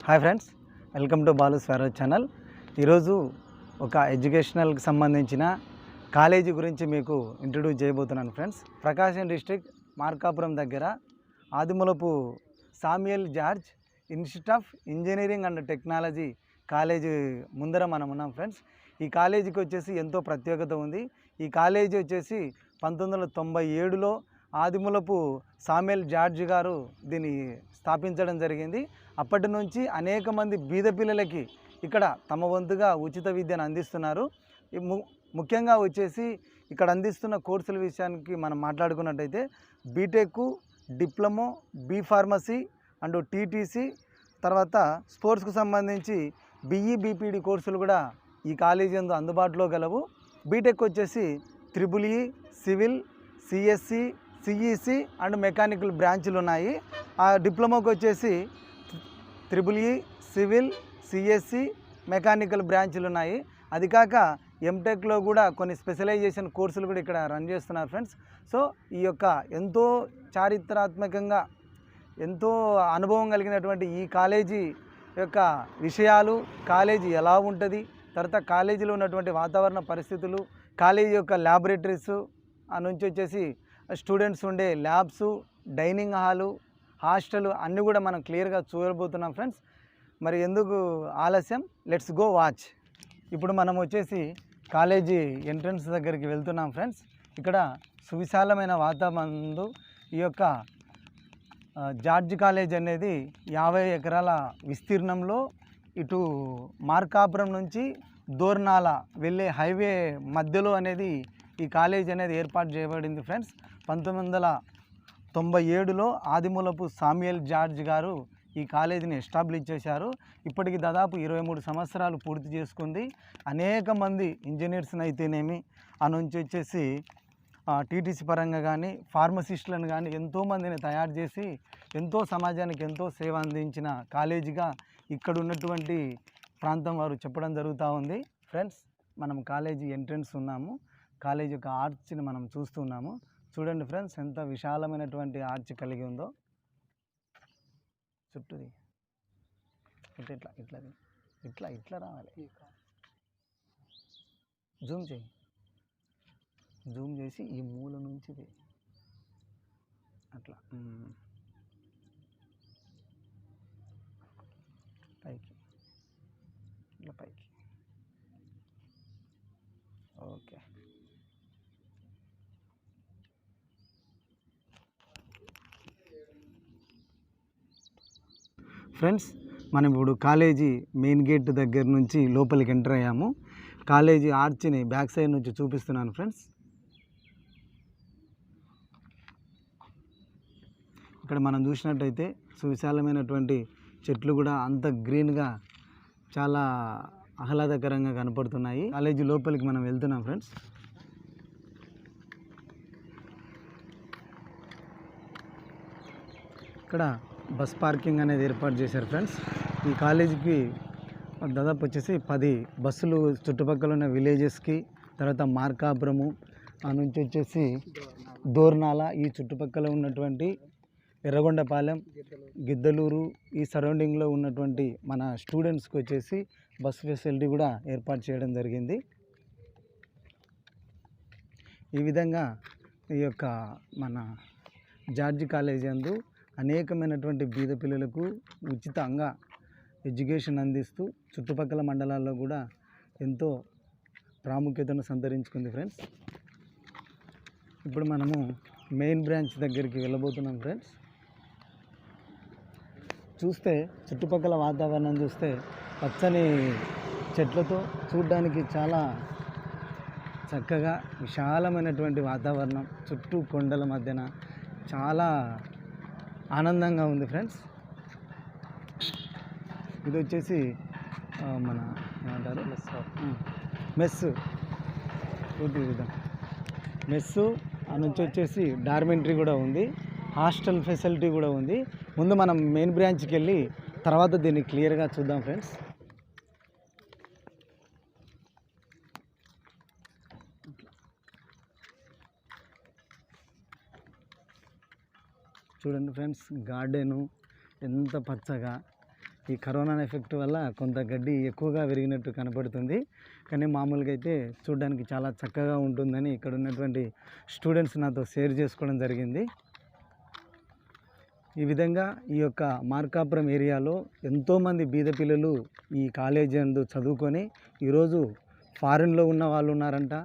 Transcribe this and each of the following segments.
Hi friends, welcome to Balu Swaraj channel. ఈరోజు ఒక ఎడ్యుకేషనల్కి సంబంధించిన కాలేజీ గురించి మీకు ఇంట్రడ్యూస్ చేయబోతున్నాను ఫ్రెండ్స్. ప్రకాశం డిస్ట్రిక్ట్ మార్కాపురం దగ్గర Adimulapu Samuel George institute of engineering and technology college ముందర మనం ఉన్నాం ఫ్రెండ్స్. ఈ కాలేజీకి వచ్చేసి ఎంతో ప్రత్యేకత ఉంది. ఈ కాలేజీ వచ్చేసి 1997లో ఆదిమూలపు సామ్యుయల్ జార్జ్ గారు దీన్ని స్థాపించడం జరిగింది. అప్పటి నుంచి అనేక మంది బీద పిల్లలకి ఇక్కడ తమ వంతుగా ఉచిత విద్యను అందిస్తున్నారు. ముఖ్యంగా వచ్చేసి ఇక్కడ అందిస్తున్న కోర్సుల విషయానికి మనం మాట్లాడుకున్నట్టయితే B Tech, diploma, B pharmacy and TTC, తర్వాత స్పోర్ట్స్కు సంబంధించి బీఈ బీపీడీ కోర్సులు కూడా ఈ కాలేజీ యందు అందుబాటులో గలవు. బీటెక్ వచ్చేసి triple E, civil, CSC, CEC and mechanical బ్రాంచ్లు ఉన్నాయి. ఆ డిప్లొమాకి వచ్చేసి triple E, civil, CSC, mechanical బ్రాంచ్లు ఉన్నాయి. అది కాక ఎంటెక్లో కూడా కొన్ని స్పెషలైజేషన్ కోర్సులు కూడా ఇక్కడ రన్ చేస్తున్నారు ఫ్రెండ్స్. సో ఈ యొక్క ఎంతో చారిత్రాత్మకంగా ఎంతో అనుభవం కలిగినటువంటి ఈ కాలేజీ యొక్క విషయాలు, కాలేజీ ఎలా ఉంటుంది, తర్వాత కాలేజీలో ఉన్నటువంటి వాతావరణ పరిస్థితులు, కాలేజీ యొక్క ల్యాబొరేటరీస్ నుంచి వచ్చేసి స్టూడెంట్స్ ఉండే ల్యాబ్స్, డైనింగ్ హాలు, హాస్టల్ అన్నీ కూడా మనం క్లియర్గా చూడబోతున్నాం ఫ్రెండ్స్. మరి ఎందుకు ఆలస్యం, లెట్స్ గో వాచ్. ఇప్పుడు మనం వచ్చేసి కాలేజీ ఎంట్రన్స్ దగ్గరికి వెళ్తున్నాం ఫ్రెండ్స్. ఇక్కడ సువిశాలమైన వాతావరణంలో ఈ యొక్క జార్జ్ కాలేజ్ అనేది 50 ఎకరాల విస్తీర్ణంలో ఇటు మార్కాపురం నుంచి దోర్నాల వెళ్ళే హైవే మధ్యలో అనేది ఈ కాలేజ్ అనేది ఏర్పాటు చేయబడింది ఫ్రెండ్స్. 1997లో ఆదిమూలపు సామ్యుయల్ జార్జ్ గారు ఈ కాలేజీని ఎస్టాబ్లిష్ చేశారు. ఇప్పటికి దాదాపు 23 సంవత్సరాలు పూర్తి చేసుకుంది. అనేక మంది ఇంజనీర్స్ని అయితేనేమి, ఆ నుంచి వచ్చేసి టీటీసీ పరంగా కానీ ఫార్మసిస్టులను కానీ ఎంతోమందిని తయారు చేసి ఎంతో సమాజానికి ఎంతో సేవ అందించిన కాలేజీగా ఇక్కడ ఉన్నటువంటి ప్రాంతం వారు చెప్పడం జరుగుతూ ఉంది. ఫ్రెండ్స్, మనం కాలేజీ ఎంట్రన్స్ ఉన్నాము. కాలేజీ యొక్క ఆర్చ్ని మనం చూస్తున్నాము. చూడండి ఫ్రెండ్స్, ఎంత విశాలమైనటువంటి ఆర్చ్ కలిగి ఉందో. చుట్టూది ఇట్లా ఇట్లా ఇట్లా ఇట్లా రావాలి. జూమ్ చేయి, జూమ్ చేసి ఈ మూల నుంచి అట్లా పైకి, ఇట్లా పైకి. ఓకే ఫ్రెండ్స్, మనం ఇప్పుడు కాలేజీ మెయిన్ గేట్ దగ్గర నుంచి లోపలికి ఎంటర్ అయ్యాము. కాలేజీ ఆర్చ్ని బ్యాక్ సైడ్ నుంచి చూపిస్తున్నాను ఫ్రెండ్స్. ఇక్కడ మనం చూసినట్టయితే సువిశాలమైనటువంటి చెట్లు కూడా అంత గ్రీన్గా చాలా ఆహ్లాదకరంగా కనపడుతున్నాయి. కాలేజీ లోపలికి మనం వెళ్తున్నాం ఫ్రెండ్స్. ఇక్కడ బస్ పార్కింగ్ అనేది ఏర్పాటు చేశారు ఫ్రెండ్స్. ఈ కాలేజీకి దాదాపు వచ్చేసి 10 బస్సులు చుట్టుపక్కల ఉన్న విలేజెస్కి, తర్వాత మార్కాపురము, ఆ నుంచి వచ్చేసి దోర్నాల, ఈ చుట్టుపక్కల ఉన్నటువంటి ఎర్రగొండపాలెం, గిద్దలూరు, ఈ సరౌండింగ్లో ఉన్నటువంటి మన స్టూడెంట్స్కి వచ్చేసి బస్ ఫెసిలిటీ కూడా ఏర్పాటు చేయడం జరిగింది. ఈ విధంగా ఈ యొక్క మన జార్జ్ కాలేజీ యందు అనేకమైనటువంటి బీద పిల్లలకు ఉచితంగా ఎడ్యుకేషన్ అందిస్తూ చుట్టుపక్కల మండలాల్లో కూడా ఎంతో ప్రాముఖ్యతను సంతరించుకుంది ఫ్రెండ్స్. ఇప్పుడు మనము మెయిన్ బ్రాంచ్ దగ్గరికి వెళ్ళబోతున్నాం ఫ్రెండ్స్. చూస్తే చుట్టుపక్కల వాతావరణం చూస్తే పచ్చని చెట్లతో చూడడానికి చాలా చక్కగా విశాలమైనటువంటి వాతావరణం, చుట్టూ కొండల మధ్యన చాలా ఆనందంగా ఉంది ఫ్రెండ్స్. ఇది వచ్చేసి మన ఏమంటారు మెస్సు, పూర్తి విధం మెస్సు, ఆ నుంచి వచ్చేసి డార్మెంటరీ కూడా ఉంది, హాస్టల్ ఫెసిలిటీ కూడా ఉంది. ముందు మనం మెయిన్ బ్రాంచ్కి వెళ్ళి తర్వాత దీన్ని క్లియర్గా చూద్దాం ఫ్రెండ్స్. చూడండి ఫ్రెండ్స్, గార్డెను ఎంత పచ్చగా ఈ కరోనా ఎఫెక్ట్ వల్ల కొంత గడ్డి ఎక్కువగా పెరిగినట్టు కనపడుతుంది. కానీ మామూలుగా అయితే చూడడానికి చాలా చక్కగా ఉంటుందని ఇక్కడ ఉన్నటువంటి స్టూడెంట్స్ నాతో షేర్ చేసుకోవడం జరిగింది. ఈ విధంగా ఈ యొక్క మార్కాపురం ఏరియాలో ఎంతోమంది బీద పిల్లలు ఈ కాలేజీ నందు చదువుకొని ఈరోజు ఫారిన్లో ఉన్న వాళ్ళు ఉన్నారంట.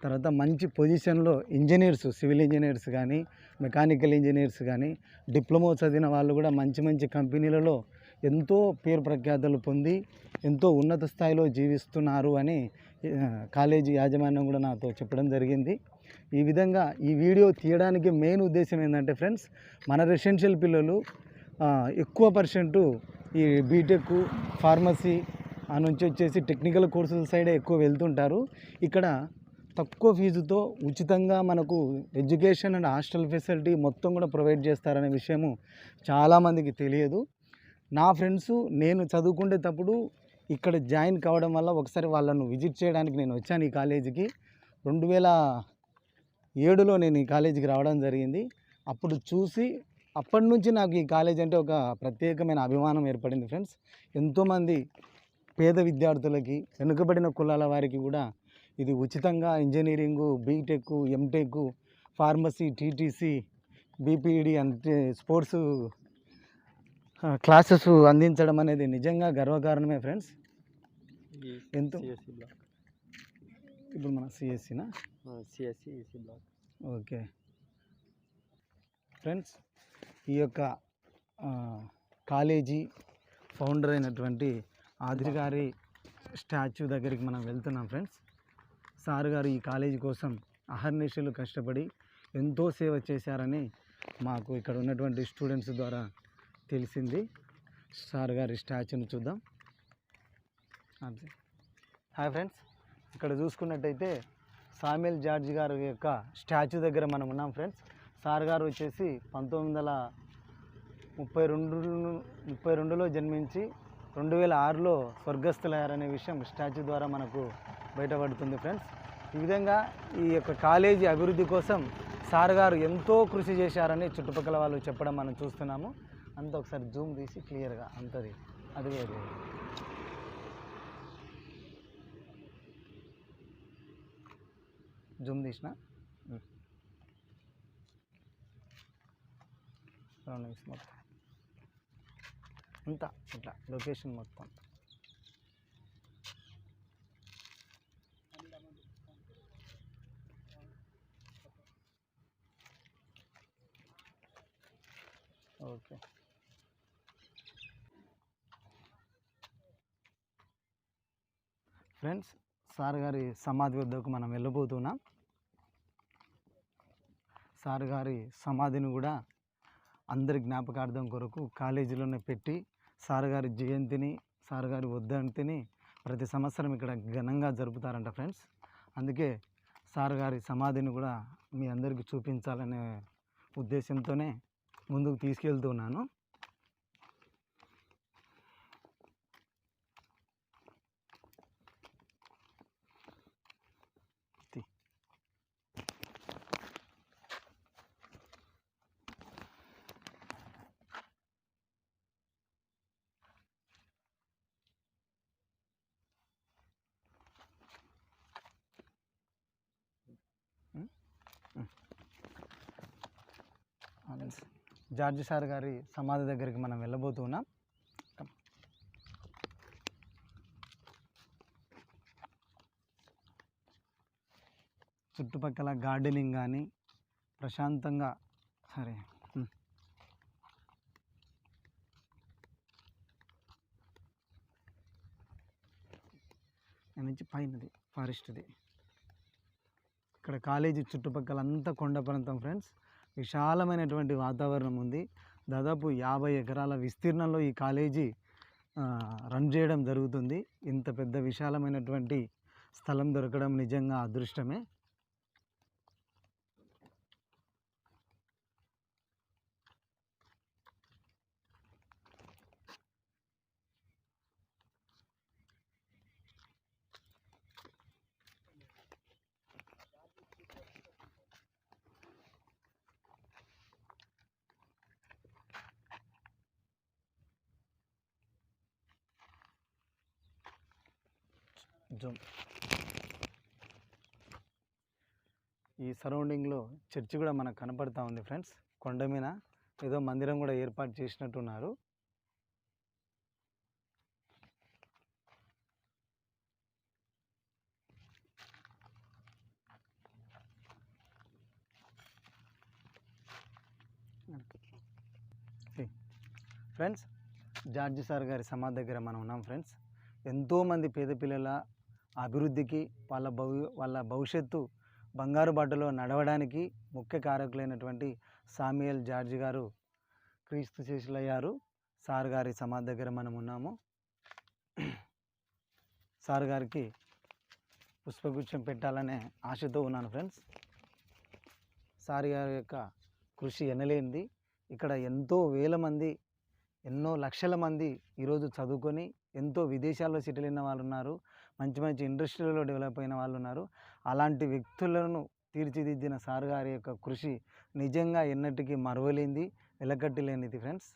తర్వాత మంచి పొజిషన్లో ఇంజనీర్స్, సివిల్ ఇంజనీర్స్ కానీ, మెకానికల్ ఇంజనీర్స్ కానీ, డిప్లొమా చదివిన వాళ్ళు కూడా మంచి మంచి కంపెనీలలో ఎంతో పేరు ప్రఖ్యాతలు పొంది ఎంతో ఉన్నత స్థాయిలో జీవిస్తున్నారు అని కాలేజీ యాజమాన్యం కూడా నాతో చెప్పడం జరిగింది. ఈ విధంగా ఈ వీడియో తీయడానికి మెయిన్ ఉద్దేశం ఏంటంటే ఫ్రెండ్స్, మన రెసిడెన్షియల్ పిల్లలు ఎక్కువ పర్సెంటు ఈ బీటెక్, ఫార్మసీ ఆ నుంచి వచ్చేసి టెక్నికల్ కోర్సుల సైడే ఎక్కువ వెళ్తుంటారు. ఇక్కడ తక్కువ ఫీజుతో ఉచితంగా మనకు ఎడ్యుకేషన్ అండ్ హాస్టల్ ఫెసిలిటీ మొత్తం కూడా ప్రొవైడ్ చేస్తారనే విషయము చాలామందికి తెలియదు. నా ఫ్రెండ్స్ నేను చదువుకునేటప్పుడు ఇక్కడ జాయిన్ కావడం వల్ల ఒకసారి వాళ్ళను విజిట్ చేయడానికి నేను వచ్చాను ఈ కాలేజీకి. 2007లో నేను ఈ కాలేజీకి రావడం జరిగింది. అప్పుడు చూసి అప్పటి నుంచి నాకు ఈ కాలేజ్ అంటే ఒక ప్రత్యేకమైన అభిమానం ఏర్పడింది ఫ్రెండ్స్. ఎంతోమంది పేద విద్యార్థులకి, వెనుకబడిన కులాల వారికి కూడా ఇది ఉచితంగా engineering, BTech, MTech, pharmacy, TTC, BPEd అంటే స్పోర్ట్స్ క్లాసెస్ అందించడం అనేది నిజంగా గర్వకారణమే ఫ్రెండ్స్. ఎంతో ఇప్పుడు మన సిఎస్సినా సిఎస్సి బ్లాక్. ఓకే ఫ్రెండ్స్, ఈ యొక్క కాలేజీ ఫౌండర్ అయినటువంటి ఆదిరి గారి స్టాచ్యూ దగ్గరికి మనం వెళ్తున్నాం ఫ్రెండ్స్. సార్ గారు ఈ కాలేజీ కోసం అహర్నిశలు కష్టపడి ఎంతో సేవ చేశారని మాకు ఇక్కడ ఉన్నటువంటి స్టూడెంట్స్ ద్వారా తెలిసింది. సార్ గారి స్టాచ్యూని చూద్దాం. హాయ్ ఫ్రెండ్స్, ఇక్కడ చూసుకున్నట్టయితే సామ్యుయల్ జార్జ్ గారి యొక్క స్టాచ్యూ దగ్గర మనం ఉన్నాం ఫ్రెండ్స్. సార్ గారు వచ్చేసి 1932లో జన్మించి 2006లో స్వర్గస్థులయ్యారనే విషయం స్టాచ్యూ ద్వారా మనకు బయటపడుతుంది ఫ్రెండ్స్. ఈ విధంగా ఈ యొక్క కాలేజీ అభివృద్ధి కోసం సార్ గారు ఎంతో కృషి చేశారని చుట్టుపక్కల వాళ్ళు చెప్పడం మనం చూస్తున్నాము. అంతా ఒకసారి జూమ్ తీసి క్లియర్గా అంతది అది వేరు జూమ్ తీసిన మొత్తం అంతా ఇట్లా లొకేషన్ మొత్తం. ఓకే ఫ్రెండ్స్, సార్ గారి సమాధి వద్దకు మనం వెళ్ళబోతున్నాం. సార్ గారి సమాధిని కూడా అందరి జ్ఞాపకార్థం కొరకు కాలేజీలోనే పెట్టి సార్ గారి జయంతిని, సార్ గారి వర్ధంతిని ప్రతి సంవత్సరం ఇక్కడ ఘనంగా జరుపుతారంట ఫ్రెండ్స్. అందుకే సార్ గారి సమాధిని కూడా మీ అందరికీ చూపించాలనే ఉద్దేశంతోనే ముందుకు తీసుకెళ్తున్నాను. జార్జి సార్ గారి సమాధి దగ్గరికి మనం వెళ్ళబోతున్నాం. చుట్టుపక్కల గార్డెనింగ్ కానీ ప్రశాంతంగా సరే నుంచి పైనది ఫారెస్ట్ది. ఇక్కడ కాలేజీ చుట్టుపక్కల అంతా కొండ ప్రాంతం ఫ్రెండ్స్. విశాలమైనటువంటి వాతావరణం ఉంది. దాదాపు 50 ఎకరాల విస్తీర్ణంలో ఈ కాలేజీ రన్ చేయడం జరుగుతుంది. ఇంత పెద్ద విశాలమైనటువంటి స్థలం దొరకడం నిజంగా అదృష్టమే. జూమ్. ఈ సరౌండింగ్లో చర్చి కూడా మనకు కనపడతా ఉంది ఫ్రెండ్స్. కొండ మీద ఏదో మందిరం కూడా ఏర్పాటు చేసినట్టున్నారు. ఫ్రెండ్స్, జార్జి సార్ గారి సమాధి దగ్గర మనం ఉన్నాం ఫ్రెండ్స్. ఎంతోమంది పేద పిల్లల అభివృద్ధికి వాళ్ళ భవిష్యత్తు బంగారు బాటలో నడవడానికి ముఖ్య కారకులైనటువంటి సామ్యుయల్ జార్జి గారు క్రీస్తు శిష్యులయ్యారు. సార్ గారి సమాధి దగ్గర మనం ఉన్నాము. సార్ గారికి పుష్పగుచ్చం పెట్టాలనే ఆశతో ఉన్నాను ఫ్రెండ్స్. సార్ గారి యొక్క కృషి ఎనలేనిది. ఇక్కడ ఎంతో వేల మంది, ఎన్నో లక్షల మంది ఈరోజు చదువుకొని ఎంతో విదేశాల్లో సెటిల్ అయిన వాళ్ళు ఉన్నారు. మంచి మంచి ఇండస్ట్రీలో డెవలప్ అయిన వాళ్ళు ఉన్నారు. అలాంటి వ్యక్తులను తీర్చిదిద్దిన సార్ గారి యొక్క కృషి నిజంగా ఎన్నటికీ మరువలేనిది, వెలకట్టలేనిది ఫ్రెండ్స్.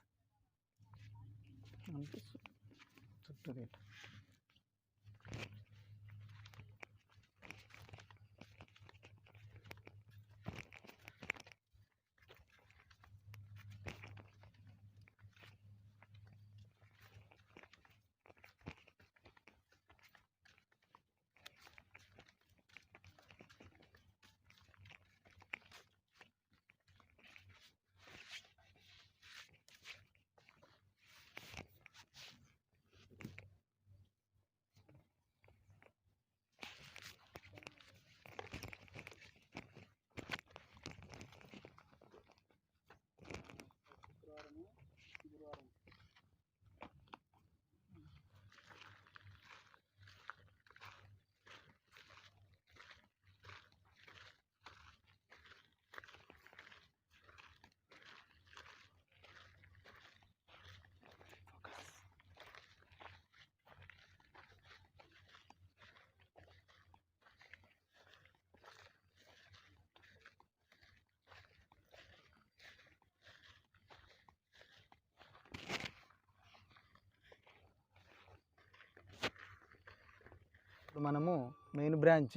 ఇప్పుడు మనము main branch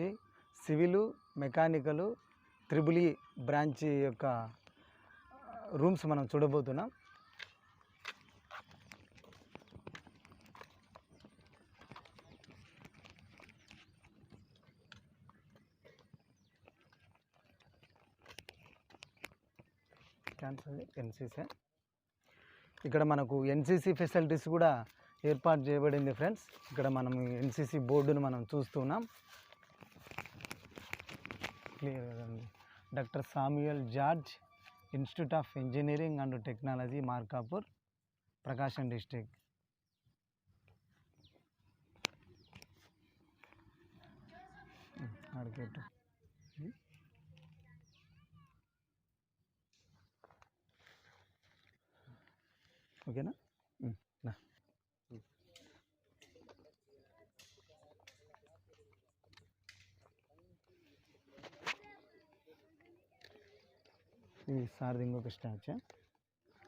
civil, mechanical, triple E branch యొక్క రూమ్స్ మనం చూడబోతున్నాం. ఎన్సీసీ ఇక్కడ మనకు ఎన్సీసీ ఫెసిలిటీస్ కూడా ఏర్పాటు చేయబడింది ఫ్రెండ్స్. ఇక్కడ మనం ఎన్సీసీ బోర్డును మనం చూస్తున్నాం. క్లియర్ కదండి. Doctor Samuel George institute of engineering and technology, Markapur, Prakasam district. అడిగేటు ఓకేనా. ఇది సార్ది ఇంకొక స్టాచ్యూ.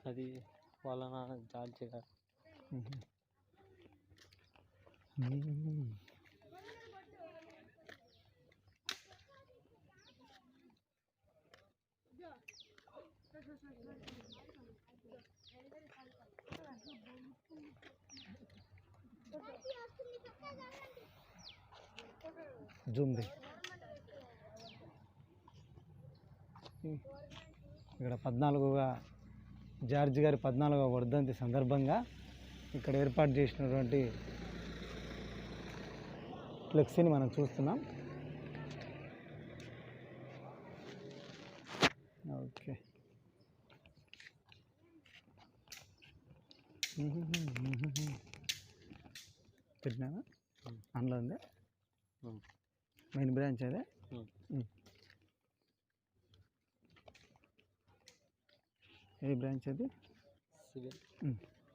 అది వాళ్ళ నాన్న జార్జి గారు. Zoom the. ఇక్కడ 14వ జార్జి గారి 14వ వర్ధంతి సందర్భంగా ఇక్కడ ఏర్పాటు చేసినటువంటి ఫ్లెక్సీని మనం చూస్తున్నాం. ఓకే. పెట్టినావా? అందులో ఉంది మెయిన్ బ్రాంచ్ అదే. ఏ బ్రాంచ్ అది? Civil,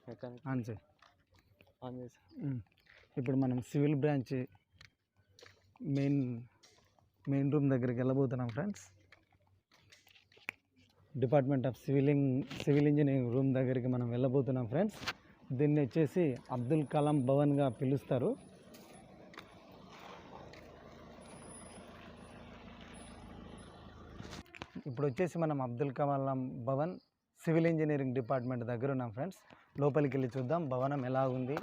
mechanic. ఆన్సర్. ఆన్సర్. ఇప్పుడు మనం సివిల్ బ్రాంచ్ మెయిన్ రూమ్ దగ్గరికి వెళ్ళబోతున్నాం friends. Department of civil engineering room దగ్గరికి మనం వెళ్ళబోతున్నాం ఫ్రెండ్స్. దీన్ని వచ్చేసి అబ్దుల్ కలాం భవన్గా పిలుస్తారు. ఇప్పుడు వచ్చేసి మనం Abdul Kalam Bhavan civil engineering department దగ్గర ఉన్నాం ఫ్రెండ్స్. లోపలికి వెళ్ళి చూద్దాం భవనం ఎలా ఉంది,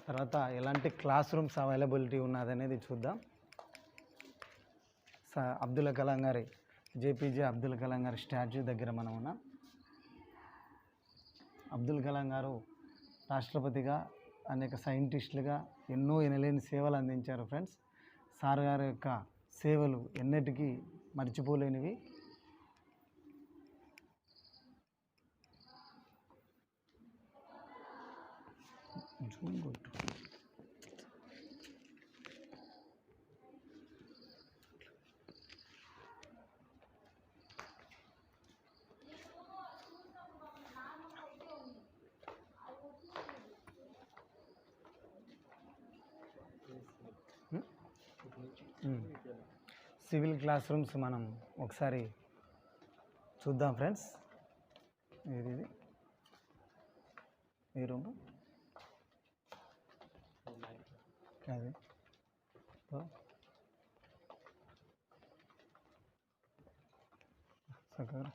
తర్వాత ఎలాంటి క్లాస్ రూమ్స్ అవైలబిలిటీ ఉన్నదనేది చూద్దాం. అబ్దుల్ కలాం గారి జేపీజే అబ్దుల్ కలాం గారి స్టాచ్యూ దగ్గర మనం ఉన్నాం. అబ్దుల్ కలాం గారు రాష్ట్రపతిగా, అనేక సైంటిస్టులుగా ఎన్నో ఎనలేని సేవలు అందించారు ఫ్రెండ్స్. సార్ గారి యొక్క సేవలు ఎన్నటికీ మర్చిపోలేనివి. సివిల్ క్లాస్ రూమ్స్ మనం ఒకసారి చూద్దాం ఫ్రెండ్స్. ఇది ఈ రూమ్ అది చక్కగా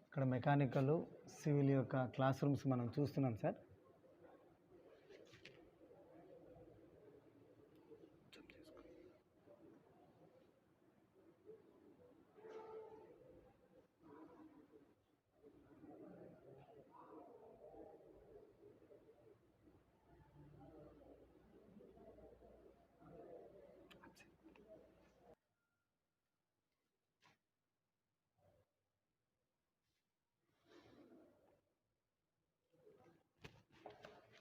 ఇక్కడ మెకానికల్ సివిల్ యొక్క క్లాస్ రూమ్స్ మనం చూస్తున్నాం సార్.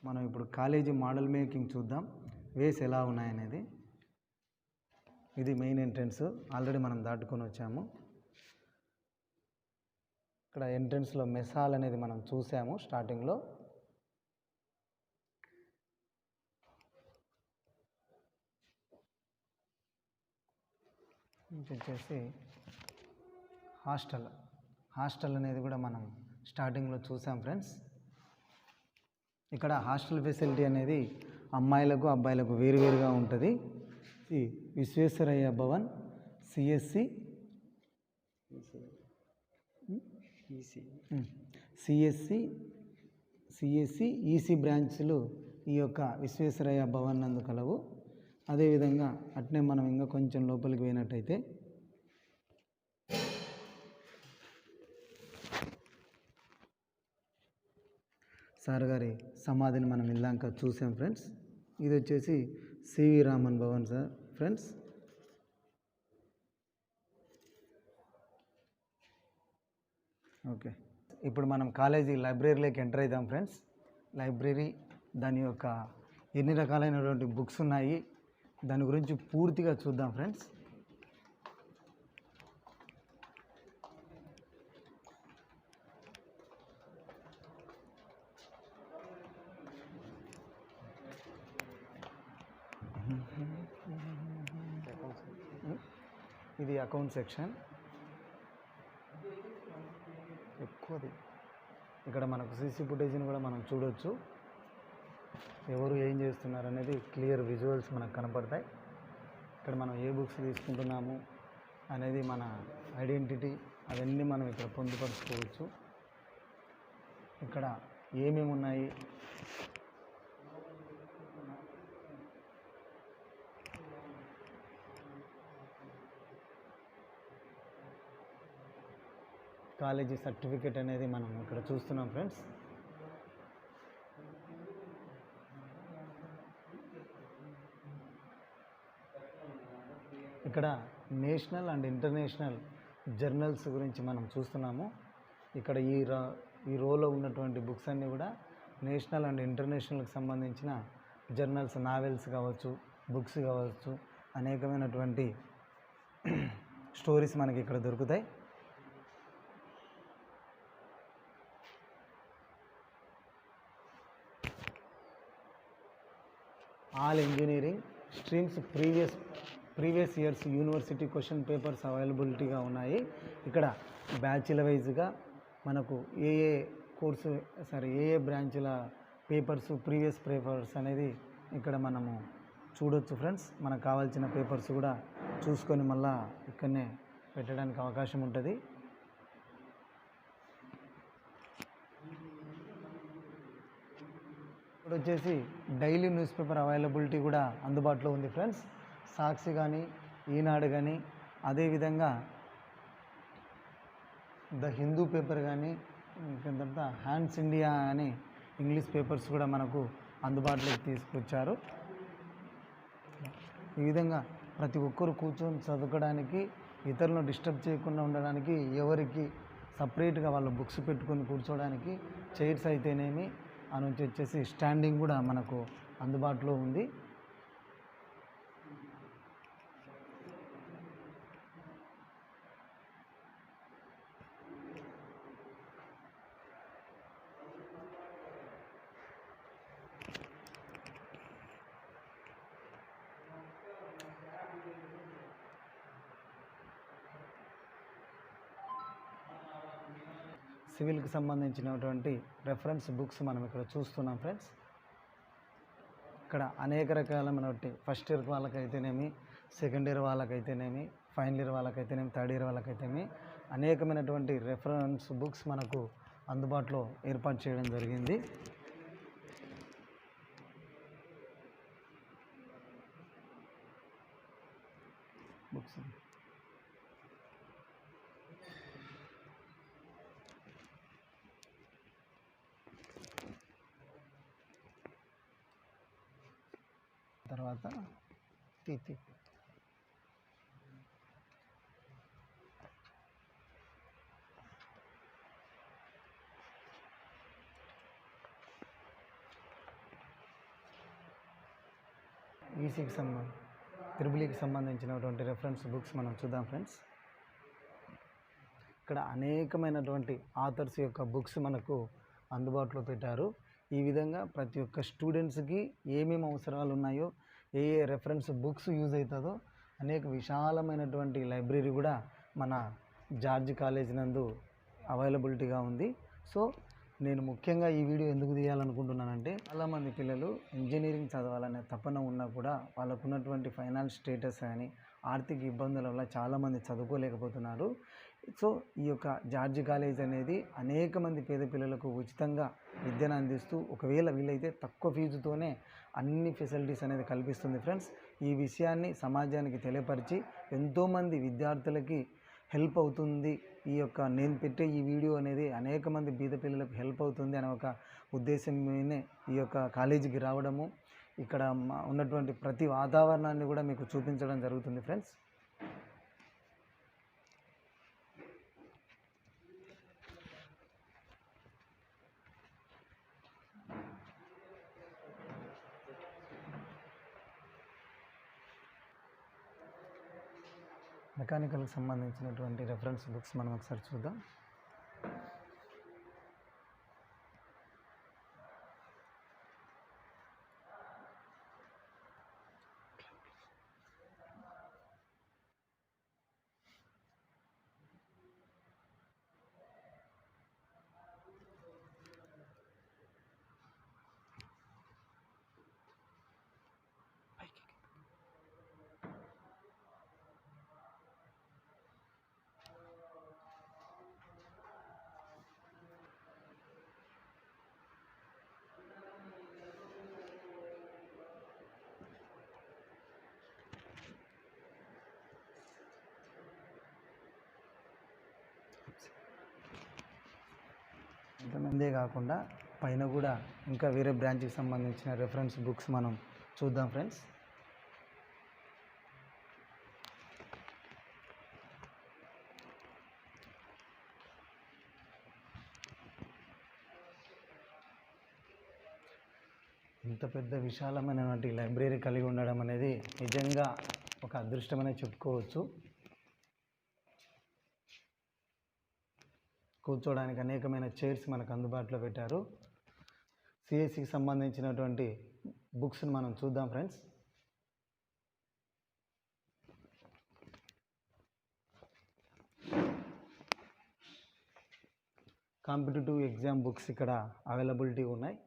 మనం ఇప్పుడు కాలేజీ మోడల్ మేకింగ్ చూద్దాం, వేస్ ఎలా ఉన్నాయనేది. ఇది మెయిన్ ఎంట్రన్స్, ఆల్రెడీ మనం దాటుకొని వచ్చాము. ఇక్కడ ఎంట్రన్స్లో మెస్ హాల్ అనేది మనం చూసాము స్టార్టింగ్లో. వచ్చేసి హాస్టల్ అనేది కూడా మనం స్టార్టింగ్లో చూసాం ఫ్రెండ్స్. ఇక్కడ హాస్టల్ ఫెసిలిటీ అనేది అమ్మాయిలకు అబ్బాయిలకు వేరువేరుగా ఉంటుంది. ఈ విశ్వేశ్వరయ్య భవన్ సిఎస్సి ఈసీ బ్రాంచ్లు ఈ యొక్క విశ్వేశ్వరయ్య భవన్ నందు కలవు. అదేవిధంగా అట్నే మనం ఇంకా కొంచెం లోపలికి పోయినట్టయితే సార్ గారి సమాధిని మనం ఇందాక చూసాం ఫ్రెండ్స్. ఇది వచ్చేసి C V Raman Bhavan sir friends. Okay, ఇప్పుడు మనం కాలేజీ లైబ్రరీలోకి ఎంటర్ అవుతాం ఫ్రెండ్స్. లైబ్రరీ దాని యొక్క ఎన్ని రకాలైనటువంటి బుక్స్ ఉన్నాయి దాని గురించి పూర్తిగా చూద్దాం ఫ్రెండ్స్. ఇది అకౌంట్ సెక్షన్ ఎక్కువది. ఇక్కడ మనకు సీసీ ఫుటేజ్ని కూడా మనం చూడవచ్చు, ఎవరు ఏం చేస్తున్నారు అనేది క్లియర్ విజువల్స్ మనకు కనపడతాయి. ఇక్కడ మనం ఏ బుక్స్ తీసుకుంటున్నాము అనేది మన ఐడెంటిటీ అవన్నీ మనం ఇక్కడ పొందుపరుచుకోవచ్చు. ఇక్కడ ఏమేమి ఉన్నాయి, కాలేజీ సర్టిఫికేట్ అనేది మనం ఇక్కడ చూస్తున్నాం ఫ్రెండ్స్. ఇక్కడ నేషనల్ అండ్ ఇంటర్నేషనల్ జర్నల్స్ గురించి మనం చూస్తున్నాము. ఇక్కడ ఈ రోలో ఉన్నటువంటి బుక్స్ అన్నీ కూడా నేషనల్ అండ్ ఇంటర్నేషనల్కి సంబంధించిన జర్నల్స్, నావెల్స్ కావచ్చు, బుక్స్ కావచ్చు, అనేకమైనటువంటి స్టోరీస్ మనకి ఇక్కడ దొరుకుతాయి. All engineering streams previous years university question papers అవైలబిలిటీగా ఉన్నాయి. ఇక్కడ బ్యాచ్ల వైజ్గా మనకు ఏ బ్రాంచ్ల పేపర్స్ ప్రీవియస్ పేపర్స్ అనేది ఇక్కడ మనము చూడొచ్చు ఫ్రెండ్స్. మనకు కావాల్సిన పేపర్స్ కూడా చూసుకొని మళ్ళా ఇక్కడనే పెట్టడానికి అవకాశం ఉంటుంది. ఇప్పుడు వచ్చేసి డైలీ న్యూస్ పేపర్ అవైలబిలిటీ కూడా అందుబాటులో ఉంది ఫ్రెండ్స్. సాక్షి కానీ, ఈనాడు కానీ, అదేవిధంగా ద హిందూ పేపర్ కానీ, తర్వాత హ్యాండ్స్ ఇండియా అని ఇంగ్లీష్ పేపర్స్ కూడా మనకు అందుబాటులోకి తీసుకొచ్చారు. ఈ విధంగా ప్రతి ఒక్కరు కూర్చొని చదువుకోవడానికి, ఇతరులను డిస్టర్బ్ చేయకుండా ఉండడానికి, ఎవరికి సపరేట్గా వాళ్ళ బుక్స్ పెట్టుకొని కూర్చోవడానికి చైర్స్ అయితేనేమి, ఆ నుంచి వచ్చేసి స్టాండింగ్ కూడా మనకు అందుబాటులో ఉంది. సివిల్కి సంబంధించినటువంటి రెఫరెన్స్ బుక్స్ మనం ఇక్కడ చూస్తున్నాం ఫ్రెండ్స్. ఇక్కడ అనేక రకాలైనటువంటి ఫస్ట్ ఇయర్ వాళ్ళకైతేనేమి, సెకండ్ ఇయర్ వాళ్ళకైతేనేమి, ఫైనల్ ఇయర్ వాళ్ళకైతేనేమి, థర్డ్ ఇయర్ వాళ్ళకైతేనేమి అనేకమైనటువంటి రెఫరెన్స్ బుక్స్ మనకు అందుబాటులో ఏర్పాటు చేయడం జరిగింది. బుక్స్ తర్వాత తీతి ఈసీకి త్రిబుల్ఈకి సంబంధించినటువంటి రెఫరెన్స్ బుక్స్ మనం చూద్దాం ఫ్రెండ్స్. ఇక్కడ అనేకమైనటువంటి ఆథర్స్ యొక్క బుక్స్ మనకు అందుబాటులో పెట్టారు. ఈ విధంగా ప్రతి ఒక్క స్టూడెంట్స్కి ఏమేమి అవసరాలు ఉన్నాయో, ఏ రెఫరెన్స్ బుక్స్ యూజ్ అవుతుందో అనేక విశాలమైనటువంటి లైబ్రరీ కూడా మన జార్జ్ కాలేజ్ నందు అవైలబిలిటీగా ఉంది. సో నేను ముఖ్యంగా ఈ వీడియో ఎందుకు తీయాలనుకుంటున్నానంటే, చాలామంది పిల్లలు ఇంజనీరింగ్ చదవాలనే తపన ఉన్నా కూడా వాళ్ళకు ఉన్నటువంటి ఫైనాన్స్ స్టేటస్ కానీ ఆర్థిక ఇబ్బందుల వల్ల చాలామంది చదువుకోలేకపోతున్నారు. సో ఈ యొక్క జార్జ్ కాలేజ్ అనేది అనేక మంది పేద పిల్లలకు ఉచితంగా విద్యను అందిస్తూ, ఒకవేళ వీలైతే తక్కువ ఫీజుతోనే అన్ని ఫెసిలిటీస్ అనేది కల్పిస్తుంది ఫ్రెండ్స్. ఈ విషయాన్ని సమాజానికి తెలియపరిచి ఎంతోమంది విద్యార్థులకి హెల్ప్ అవుతుంది. ఈ యొక్క నేను పెట్టే ఈ వీడియో అనేది అనేక మంది బీద పిల్లలకు హెల్ప్ అవుతుంది అనే ఒక ఉద్దేశంతోనే ఈ యొక్క కాలేజీకి రావడము, ఇక్కడ ఉన్నటువంటి ప్రతి వాతావరణాన్ని కూడా మీకు చూపించడం జరుగుతుంది ఫ్రెండ్స్. మెకానికల్కి సంబంధించినటువంటి రెఫరెన్స్ బుక్స్ మనం ఒకసారి చూద్దాం. అంతే కాకుండా పైన కూడా ఇంకా వేరే బ్రాంచ్కి సంబంధించిన రెఫరెన్స్ బుక్స్ మనం చూద్దాం ఫ్రెండ్స్. ఇంత పెద్ద విశాలమైనటువంటి లైబ్రరీ కలిగి ఉండడం అనేది నిజంగా ఒక అదృష్టమనే చెప్పుకోవచ్చు. కూర్చోవడానికి అనేకమైన చైర్స్ మనకు అందుబాటులో పెట్టారు. సిఎస్సికి సంబంధించినటువంటి బుక్స్ని మనం చూద్దాం ఫ్రెండ్స్. కాంపిటేటివ్ ఎగ్జామ్ బుక్స్ ఇక్కడ అవైలబిలిటీ ఉన్నాయి.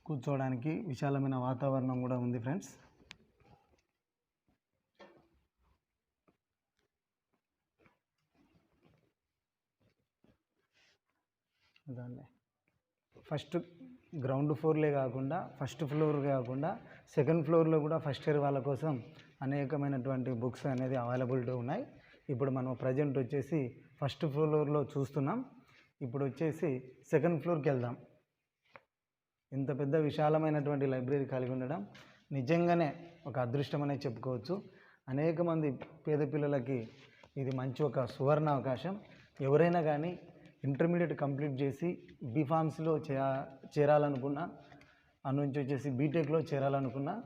కూర్చోవడానికి విశాలమైన వాతావరణం కూడా ఉంది ఫ్రెండ్స్. దాన్ని ఫస్ట్ గ్రౌండ్ ఫ్లోర్లే కాకుండా ఫస్ట్ ఫ్లోర్ కాకుండా సెకండ్ ఫ్లోర్లో కూడా ఫస్ట్ ఇయర్ వాళ్ళ కోసం అనేకమైనటువంటి బుక్స్ అనేది అవైలబిలిటీ ఉన్నాయి. ఇప్పుడు మనం ప్రజెంట్ వచ్చేసి ఫస్ట్ ఫ్లోర్లో చూస్తున్నాం. ఇప్పుడు వచ్చేసి సెకండ్ ఫ్లోర్కి వెళ్దాం. ఇంత పెద్ద విశాలమైనటువంటి లైబ్రరీ కలిగి ఉండడం నిజంగానే ఒక అదృష్టం అనే చెప్పుకోవచ్చు. అనేక మంది పేద పిల్లలకి ఇది మంచి ఒక సువర్ణ అవకాశం. ఎవరైనా కానీ ఇంటర్మీడియట్ కంప్లీట్ చేసి బీఫార్మ్స్లో చేరాలనుకున్నా, నుంచి వచ్చేసి బీటెక్లో చేరాలనుకున్నా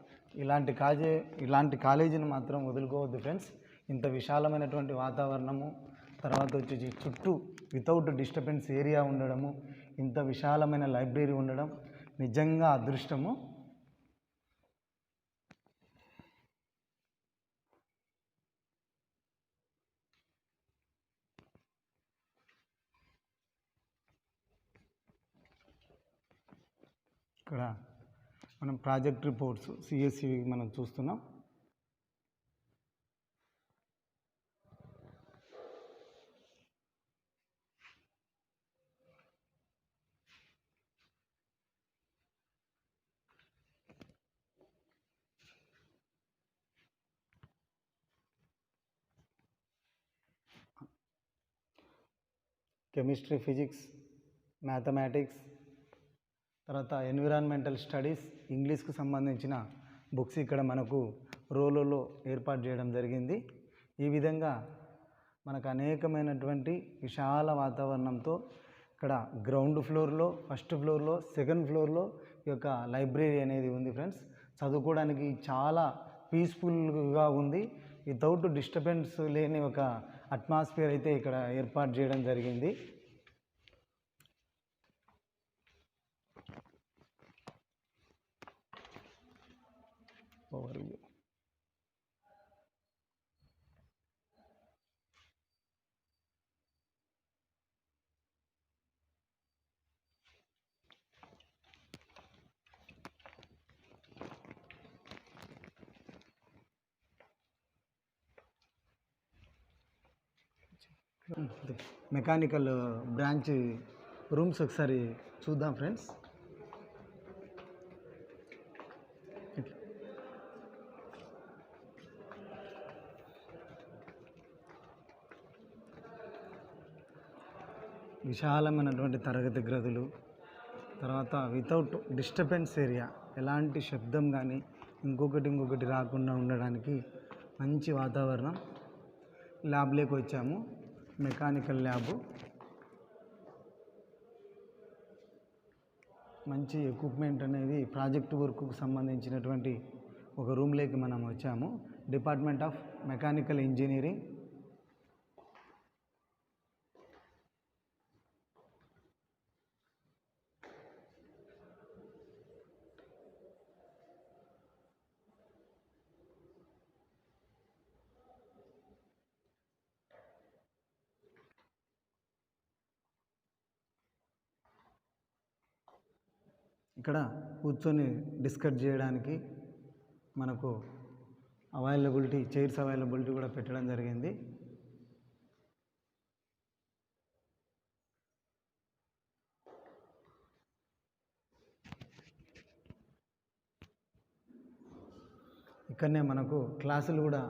ఇలాంటి కాలేజీని మాత్రం వదులుకోవద్దు ఫ్రెండ్స్. ఇంత విశాలమైనటువంటి వాతావరణము, తర్వాత వచ్చేసి చుట్టూ వితౌట్ డిస్టర్బెన్స్ ఏరియా ఉండడము, ఇంత విశాలమైన లైబ్రరీ ఉండడం నిజంగా అదృష్టము. ఇక్కడ మనం ప్రాజెక్ట్ రిపోర్ట్స్ సిఎస్సి మనం చూస్తున్నాం. కెమిస్ట్రీ, ఫిజిక్స్, మ్యాథమెటిక్స్, తర్వాత ఎన్విరాన్మెంటల్ స్టడీస్, ఇంగ్లీష్కు సంబంధించిన బుక్స్ ఇక్కడ మనకు రోలలో ఏర్పాటు చేయడం జరిగింది. ఈ విధంగా మనకు అనేకమైనటువంటి విశాల వాతావరణంతో ఇక్కడ గ్రౌండ్ ఫ్లోర్లో, ఫస్ట్ ఫ్లోర్లో, సెకండ్ ఫ్లోర్లో ఈ యొక్క లైబ్రరీ అనేది ఉంది ఫ్రెండ్స్. చదువుకోవడానికి చాలా పీస్ఫుల్గా ఉంది. వితౌట్ డిస్టర్బెన్స్ లేని ఒక అట్మాస్ఫియర్ అయితే ఇక్కడ ఏర్పాటు చేయడం జరిగింది. ఓవర్వ్యూ. మెకానికల్ బ్రాంచ్ రూమ్స్ ఒకసారి చూద్దాం ఫ్రెండ్స్. విశాలమైనటువంటి తరగతి గదులు, తర్వాత వితౌట్ డిస్టర్బెన్స్ ఏరియా, ఎలాంటి శబ్దం కానీ ఇంకొకటి రాకుండా ఉండడానికి మంచి వాతావరణం. ల్యాబ్లోకి వచ్చాము, మెకానికల్ ల్యాబు. మంచి ఎక్విప్మెంట్ అనేది ప్రాజెక్ట్ వర్క్కు సంబంధించినటువంటి ఒక రూమ్లోకి మనం వచ్చాము. Department of mechanical engineering. ఇక్కడ కూర్చొని డిస్కస్ చేయడానికి మనకు చైర్స్ అవైలబిలిటీ కూడా పెట్టడం జరిగింది. ఇక్కడనే మనకు క్లాసులు కూడా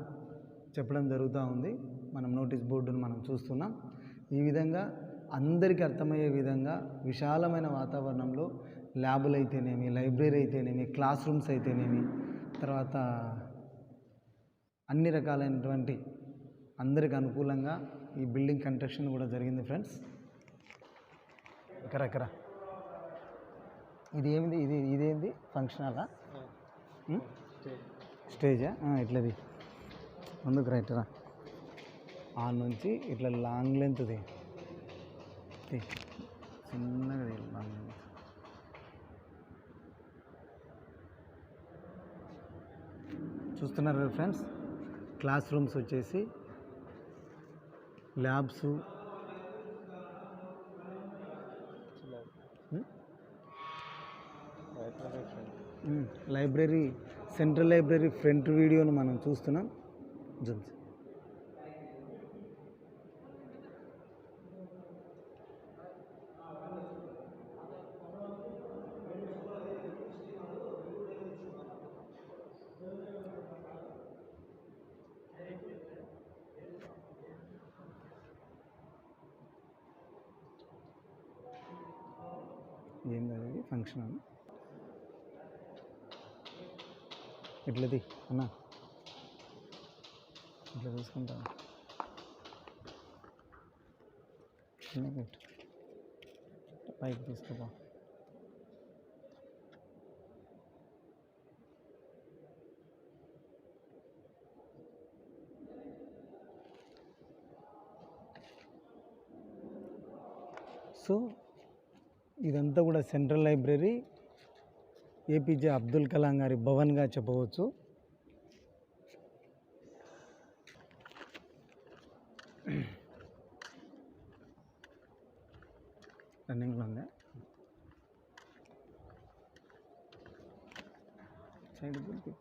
చెప్పడం జరుగుతూ ఉంది. మనం నోటీస్ బోర్డును మనం చూస్తున్నాం. ఈ విధంగా అందరికీ అర్థమయ్యే విధంగా విశాలమైన వాతావరణంలో ల్యాబులు అయితేనేమి, లైబ్రరీ అయితేనేమి, క్లాస్ రూమ్స్ అయితేనేమి, తర్వాత అన్ని రకాలైనటువంటి అందరికి అనుకూలంగా ఈ బిల్డింగ్ కన్స్ట్రక్షన్ కూడా జరిగింది ఫ్రెండ్స్. ఇక్కడ ఇది ఏమిది, ఇదేంది ఫంక్షన్ హాలా? స్టేజా? ఇట్లది ముందుకు రైట్రా ఆ నుంచి ఇట్లా లాంగ్ లెంత్ది చిన్నగా లాంగ్ లెంత్. చూస్తున్నారు కదా ఫ్రెండ్స్, క్లాస్ రూమ్స్ వచ్చేసి labs, library, central library front వీడియోను మనం చూస్తున్నాం. జూమ్ ఏంది ఫంక్షన్ అని ఇట్లది అన్నా, ఇట్లా చూసుకుంటాను. పైకి తీసుకుపో. సో ఇదంతా కూడా central library, APJ Abdul Kalam గారి భవన్గా చెప్పవచ్చు. రన్నింగ్లో ఉందా? సైడ్ గుర్తు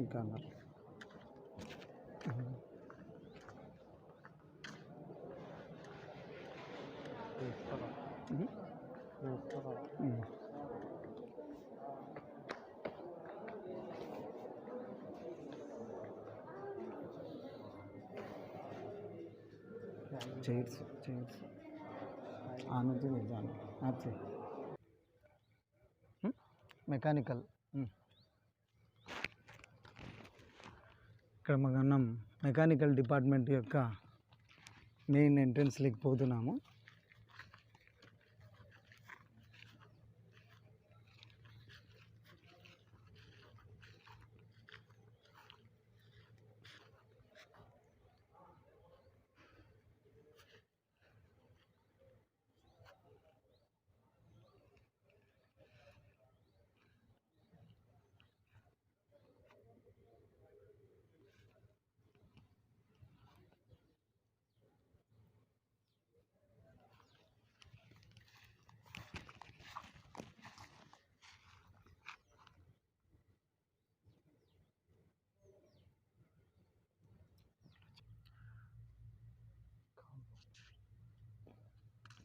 ఇంకా చైర్స్ ఆ నుంచి వెళ్తాను. మెకానికల్ ఇక్కడ మనం మెకానికల్ డిపార్ట్మెంట్ యొక్క మెయిన్ ఎంట్రన్స్లోకి పోతున్నాము.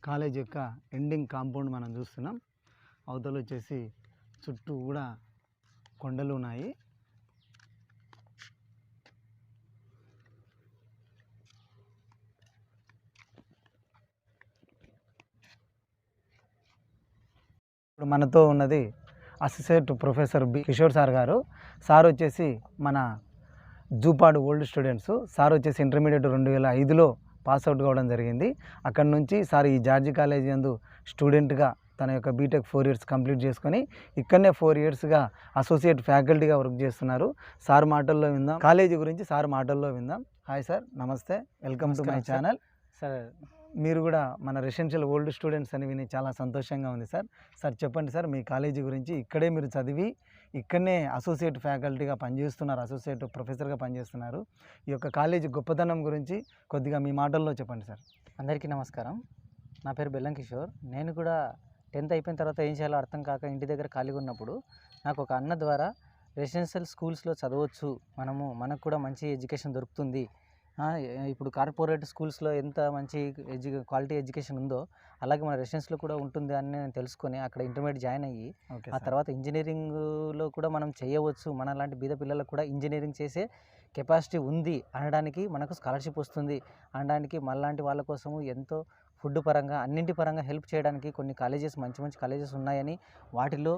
కాలేజ్ యొక్క ఎండింగ్ కాంపౌండ్ మనం చూస్తున్నాం. అవతల వచ్చేసి చుట్టూ కూడా కొండలు ఉన్నాయి. ఇప్పుడు మనతో ఉన్నది assistant professor B Kishore sir garu. Sir వచ్చేసి మన జూపాడు ఓల్డ్ స్టూడెంట్స్. సార్ వచ్చేసి ఇంటర్మీడియట్ 2005లో పాస్అవుట్ కావడం జరిగింది. అక్కడ నుంచి సార్ ఈ జార్జి కాలేజీ యందు స్టూడెంట్గా తన యొక్క బీటెక్ 4 ఇయర్స్ కంప్లీట్ చేసుకొని ఇక్కడనే 4 ఇయర్స్గా అసోసియేట్ ఫ్యాకల్టీగా వర్క్ చేస్తున్నారు. సార్ మాటల్లో విందాం, కాలేజీ గురించి సార్ మాటల్లో విందాం. హాయ్ సార్, నమస్తే, welcome to my channel. Sir మీరు కూడా మన రెసిడెన్షియల్ ఓల్డ్ స్టూడెంట్స్ అని విని చాలా సంతోషంగా ఉంది సార్. సార్ చెప్పండి సార్, మీ కాలేజీ గురించి. ఇక్కడే మీరు చదివి ఇక్కడనే అసోసియేట్ ఫ్యాకల్టీగా పనిచేస్తున్నారు, అసోసియేట్ ప్రొఫెసర్గా పనిచేస్తున్నారు. ఈ యొక్క కాలేజీ గొప్పతనం గురించి కొద్దిగా మీ మాటల్లో చెప్పండి సార్. అందరికీ నమస్కారం. నా పేరు బెల్లం కిషోర్. నేను కూడా 10th అయిపోయిన తర్వాత ఏం చేయాలో అర్థం కాక ఇంటి దగ్గర ఖాళీగా ఉన్నప్పుడు నాకు ఒక అన్న ద్వారా రెసిడెన్షియల్ స్కూల్స్లో చదవచ్చు, మనకు కూడా మంచి ఎడ్యుకేషన్ దొరుకుతుంది ఇప్పుడు కార్పొరేట్ స్కూల్స్‌లో ఎంత మంచి క్వాలిటీ ఎడ్యుకేషన్ ఉందో, అలాగే మన రెసిడెన్స్‌లో కూడా ఉంటుంది అని నేను తెలుసుకొని అక్కడ ఇంటర్మీడియేట్ జాయిన్ అయ్యి, ఓకే ఆ సార్. తర్వాత ఇంజినీరింగ్‌లో కూడా మనం చేయవచ్చు. మనలాంటి బీద పిల్లలకు కూడా ఇంజినీరింగ్ చేసే కెపాసిటీ ఉంది అనడానికి, మనకు స్కాలర్‌షిప్ వస్తుంది అనడానికి, మనలాంటి వాళ్ళ కోసము ఎంతో ఫుడ్ పరంగా, అన్నింటి పరంగా హెల్ప్ చేయడానికి కొన్ని కాలేజెస్, మంచి మంచి కాలేజెస్ ఉన్నాయని, వాటిలో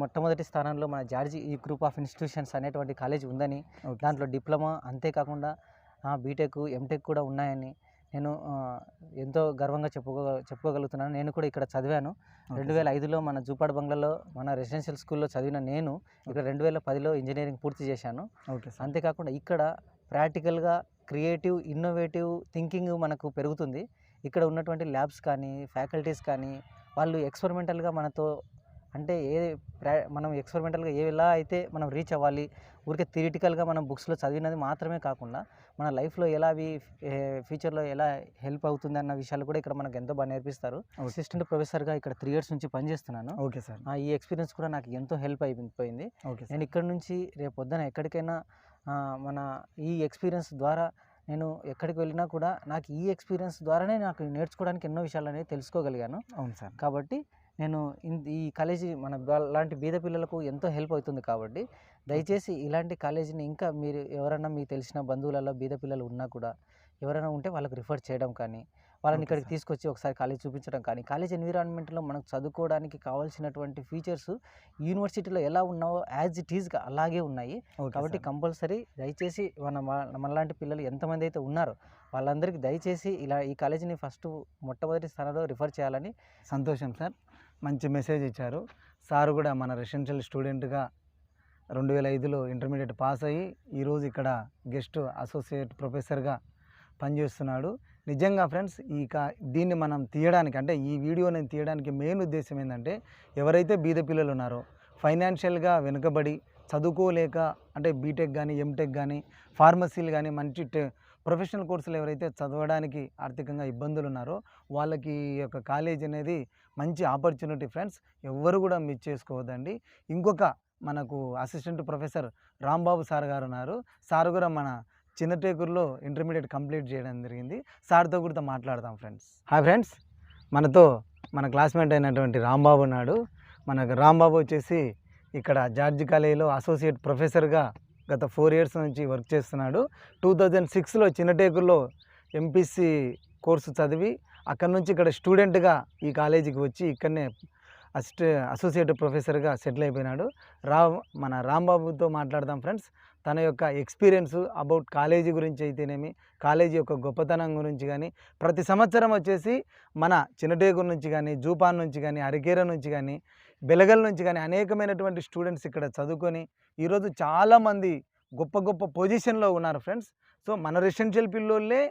మొట్టమొదటి స్థానంలో మన జార్జి ఈ గ్రూప్ ఆఫ్ ఇన్‌స్టిట్యూషన్స్ అనేటువంటి కాలేజ్ ఉందని, ఓకే దాంట్లో డిప్లొమా అంతేకాకుండా బీటెక్, ఎంటెక్ కూడా ఉన్నాయని నేను ఎంతో గర్వంగా చెప్పుకోగలుగుతున్నాను. నేను కూడా ఇక్కడ చదివాను. ఓకే 2005లో మన జూపాడ్ బంగ్లాలో మన రెసిడెన్షియల్ స్కూల్‌లో చదివిన నేను ఇక్కడ 2010లో ఇంజినీరింగ్ పూర్తి చేశాను. Okay sir. అంతేకాకుండా ఇక్కడ ప్రాక్టికల్‌గా క్రియేటివ్, ఇన్నోవేటివ్ థింకింగ్ మనకు పెరుగుతుంది. ఇక్కడ ఉన్నటువంటి ల్యాబ్స్ కానీ, ఫ్యాకల్టీస్ కానీ, వాళ్ళు ఎక్స్‌పెరిమెంటల్‌గా మనతో అంటే మనం ఎక్స్‌పెరిమెంటల్‌గా ఎలా అయితే మనం రీచ్ అవ్వాలి, ఊరికే థియరిటికల్‌గా మనం బుక్స్‌లో చదివినది మాత్రమే కాకుండా, మన లైఫ్‌లో ఎలా అవి ఫ్యూచర్‌లో ఎలా హెల్ప్ అవుతుందన్న విషయాలు కూడా ఇక్కడ మనకు ఎంతో బాగా నేర్పిస్తారు. ఓకే. అసిస్టెంట్ ప్రొఫెసర్‌గా ఇక్కడ 3 ఇయర్స్ నుంచి పనిచేస్తున్నాను. Okay sir. ఈ ఎక్స్‌పీరియన్స్ కూడా నాకు ఎంతో హెల్ప్ అయిపోయింది. Okay sir. నేను ఇక్కడ నుంచి రేపు పొద్దున ఎక్కడికైనా మన ఈ ఎక్స్‌పీరియన్స్ ద్వారా నేను ఎక్కడికి వెళ్ళినా కూడా నాకు ఈ ఎక్స్‌పీరియన్స్ ద్వారానే నాకు నేర్చుకోవడానికి ఎన్నో విషయాలనేవి తెలుసుకోగలిగాను. అవును సార్. కాబట్టి నేను ఈ కాలేజీ మన లాంటి బీద పిల్లలకు ఎంతో హెల్ప్ అవుతుంది కాబట్టి, దయచేసి ఇలాంటి కాలేజీని ఇంకా మీరు ఎవరైనా మీకు తెలిసిన బంధువులలో బీద పిల్లలు ఉన్నా కూడా, ఎవరైనా ఉంటే వాళ్ళకి రిఫర్ చేయడం కానీ, వాళ్ళని ఓకే ఇక్కడికి సార్. తీసుకొచ్చి ఒకసారి కాలేజ్ చూపించడం కానీ, కాలేజ్ ఎన్విరాన్మెంట్లో మనకు చదువుకోవడానికి కావాల్సినటువంటి ఫీచర్స్ యూనివర్సిటీలో ఎలా ఉన్నావో యాజ్ ఇట్ ఈజ్‌గా అలాగే ఉన్నాయి. ఓకే కాబట్టి సార్. కంపల్సరీ దయచేసి మనలాంటి పిల్లలు ఎంతమంది అయితే ఉన్నారో వాళ్ళందరికీ దయచేసి ఈ కాలేజీని మొట్టమొదటి స్థానంలో రిఫర్ చేయాలని. సంతోషం సార్. మంచి మెసేజ్ ఇచ్చారు. సార్ కూడా మన రెసిడెన్షియల్ స్టూడెంట్‌గా 2005లో ఇంటర్మీడియేట్ పాస్ అయ్యి, ఈరోజు ఇక్కడ గెస్ట్ అసోసియేట్ ప్రొఫెసర్‌గా పనిచేస్తున్నాడు. నిజంగా ఫ్రెండ్స్ దీన్ని మనం తీయడానికి, అంటే ఈ వీడియో నేను తీయడానికి మెయిన్ ఉద్దేశం ఏంటంటే, ఎవరైతే బీద పిల్లలు ఉన్నారో, ఫైనాన్షియల్‌గా వెనుకబడి చదువుకోలేక, అంటే బీటెక్ కానీ, ఎంటెక్ కానీ, ఫార్మసీలు కానీ, మంచి ప్రొఫెషనల్ కోర్సులు ఎవరైతే చదవడానికి ఆర్థికంగా ఇబ్బందులు ఉన్నారో, వాళ్ళకి ఈ యొక్క కాలేజ్ అనేది మంచి ఆపర్చునిటీ ఫ్రెండ్స్. ఎవ్వరు కూడా మిస్ చేసుకోవద్దండి. ఇంకొక మనకు అసిస్టెంట్ ప్రొఫెసర్ రాంబాబు సార్ గారు ఉన్నారు. సార్ కూడా మన చిన్నటేకూరులో ఇంటర్మీడియట్ కంప్లీట్ చేయడం జరిగింది. సార్తో కూడా మాట్లాడదాం ఫ్రెండ్స్. హాయ్ ఫ్రెండ్స్, మనతో మన క్లాస్మేట్ అయినటువంటి రాంబాబు ఉన్నాడు. మనకు రాంబాబు వచ్చేసి ఇక్కడ జార్జి కాలేజీలో అసోసియేట్ ప్రొఫెసర్గా గత 4 ఇయర్స్ నుంచి వర్క్ చేస్తున్నాడు. 2006లో చిన్నటేకూరులో ఎంపీసీ కోర్సు చదివి, అక్కడ నుంచి ఇక్కడ స్టూడెంట్గా ఈ కాలేజీకి వచ్చి ఇక్కడనే అసోసియేట్ ప్రొఫెసర్గా సెటిల్ అయిపోయినాడు. మన రాంబాబుతో మాట్లాడదాం ఫ్రెండ్స్. తన యొక్క ఎక్స్పీరియన్స్ అబౌట్ కాలేజీ గురించి అయితేనేమి, కాలేజీ యొక్క గొప్పతనం గురించి కానీ, ప్రతి సంవత్సరం వచ్చేసి మన చిన్నటేకూరు నుంచి కానీ, జూపాన్ నుంచి కానీ, అరికేర నుంచి కానీ, బెలగల్ నుంచి కానీ అనేకమైనటువంటి స్టూడెంట్స్ ఇక్కడ చదువుకొని ఈరోజు చాలామంది గొప్ప గొప్ప పొజిషన్లో ఉన్నారు ఫ్రెండ్స్. సో మన రెసిడెన్షియల్ పిల్లోళ్ళే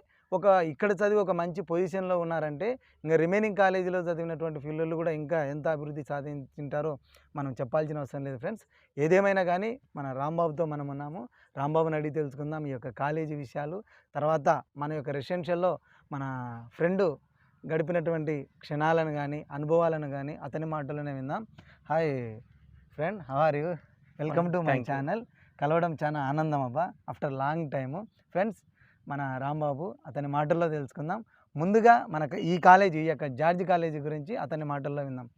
ఇక్కడ చదివి ఒక మంచి పొజిషన్లో ఉన్నారంటే, ఇంకా రిమైనింగ్ కాలేజీలో చదివినటువంటి పిల్లలు కూడా ఇంకా ఎంత అభివృద్ధి సాధించుంటారో మనం చెప్పాల్సిన అవసరం లేదు ఫ్రెండ్స్. ఏదేమైనా కానీ మన రాంబాబుతో మనం ఉన్నాము. రాంబాబుని అడిగి తెలుసుకుందాం ఈ యొక్క కాలేజీ విషయాలు. తర్వాత మన యొక్క రెసిడెన్షియల్లో మన ఫ్రెండ్ గడిపినటువంటి క్షణాలను కానీ, అనుభవాలను కానీ అతని మాటలోనే విందాం. Hi friend, how are you? Welcome to my channel. కలవడం చాలా ఆనందం అబ్బా, ఆఫ్టర్ లాంగ్ టైము. ఫ్రెండ్స్, మన రాంబాబు అతని మాటల్లో తెలుసుకుందాం. ముందుగా మనకు ఈ యొక్క జార్జి కాలేజీ గురించి అతని మాటల్లో విందాం.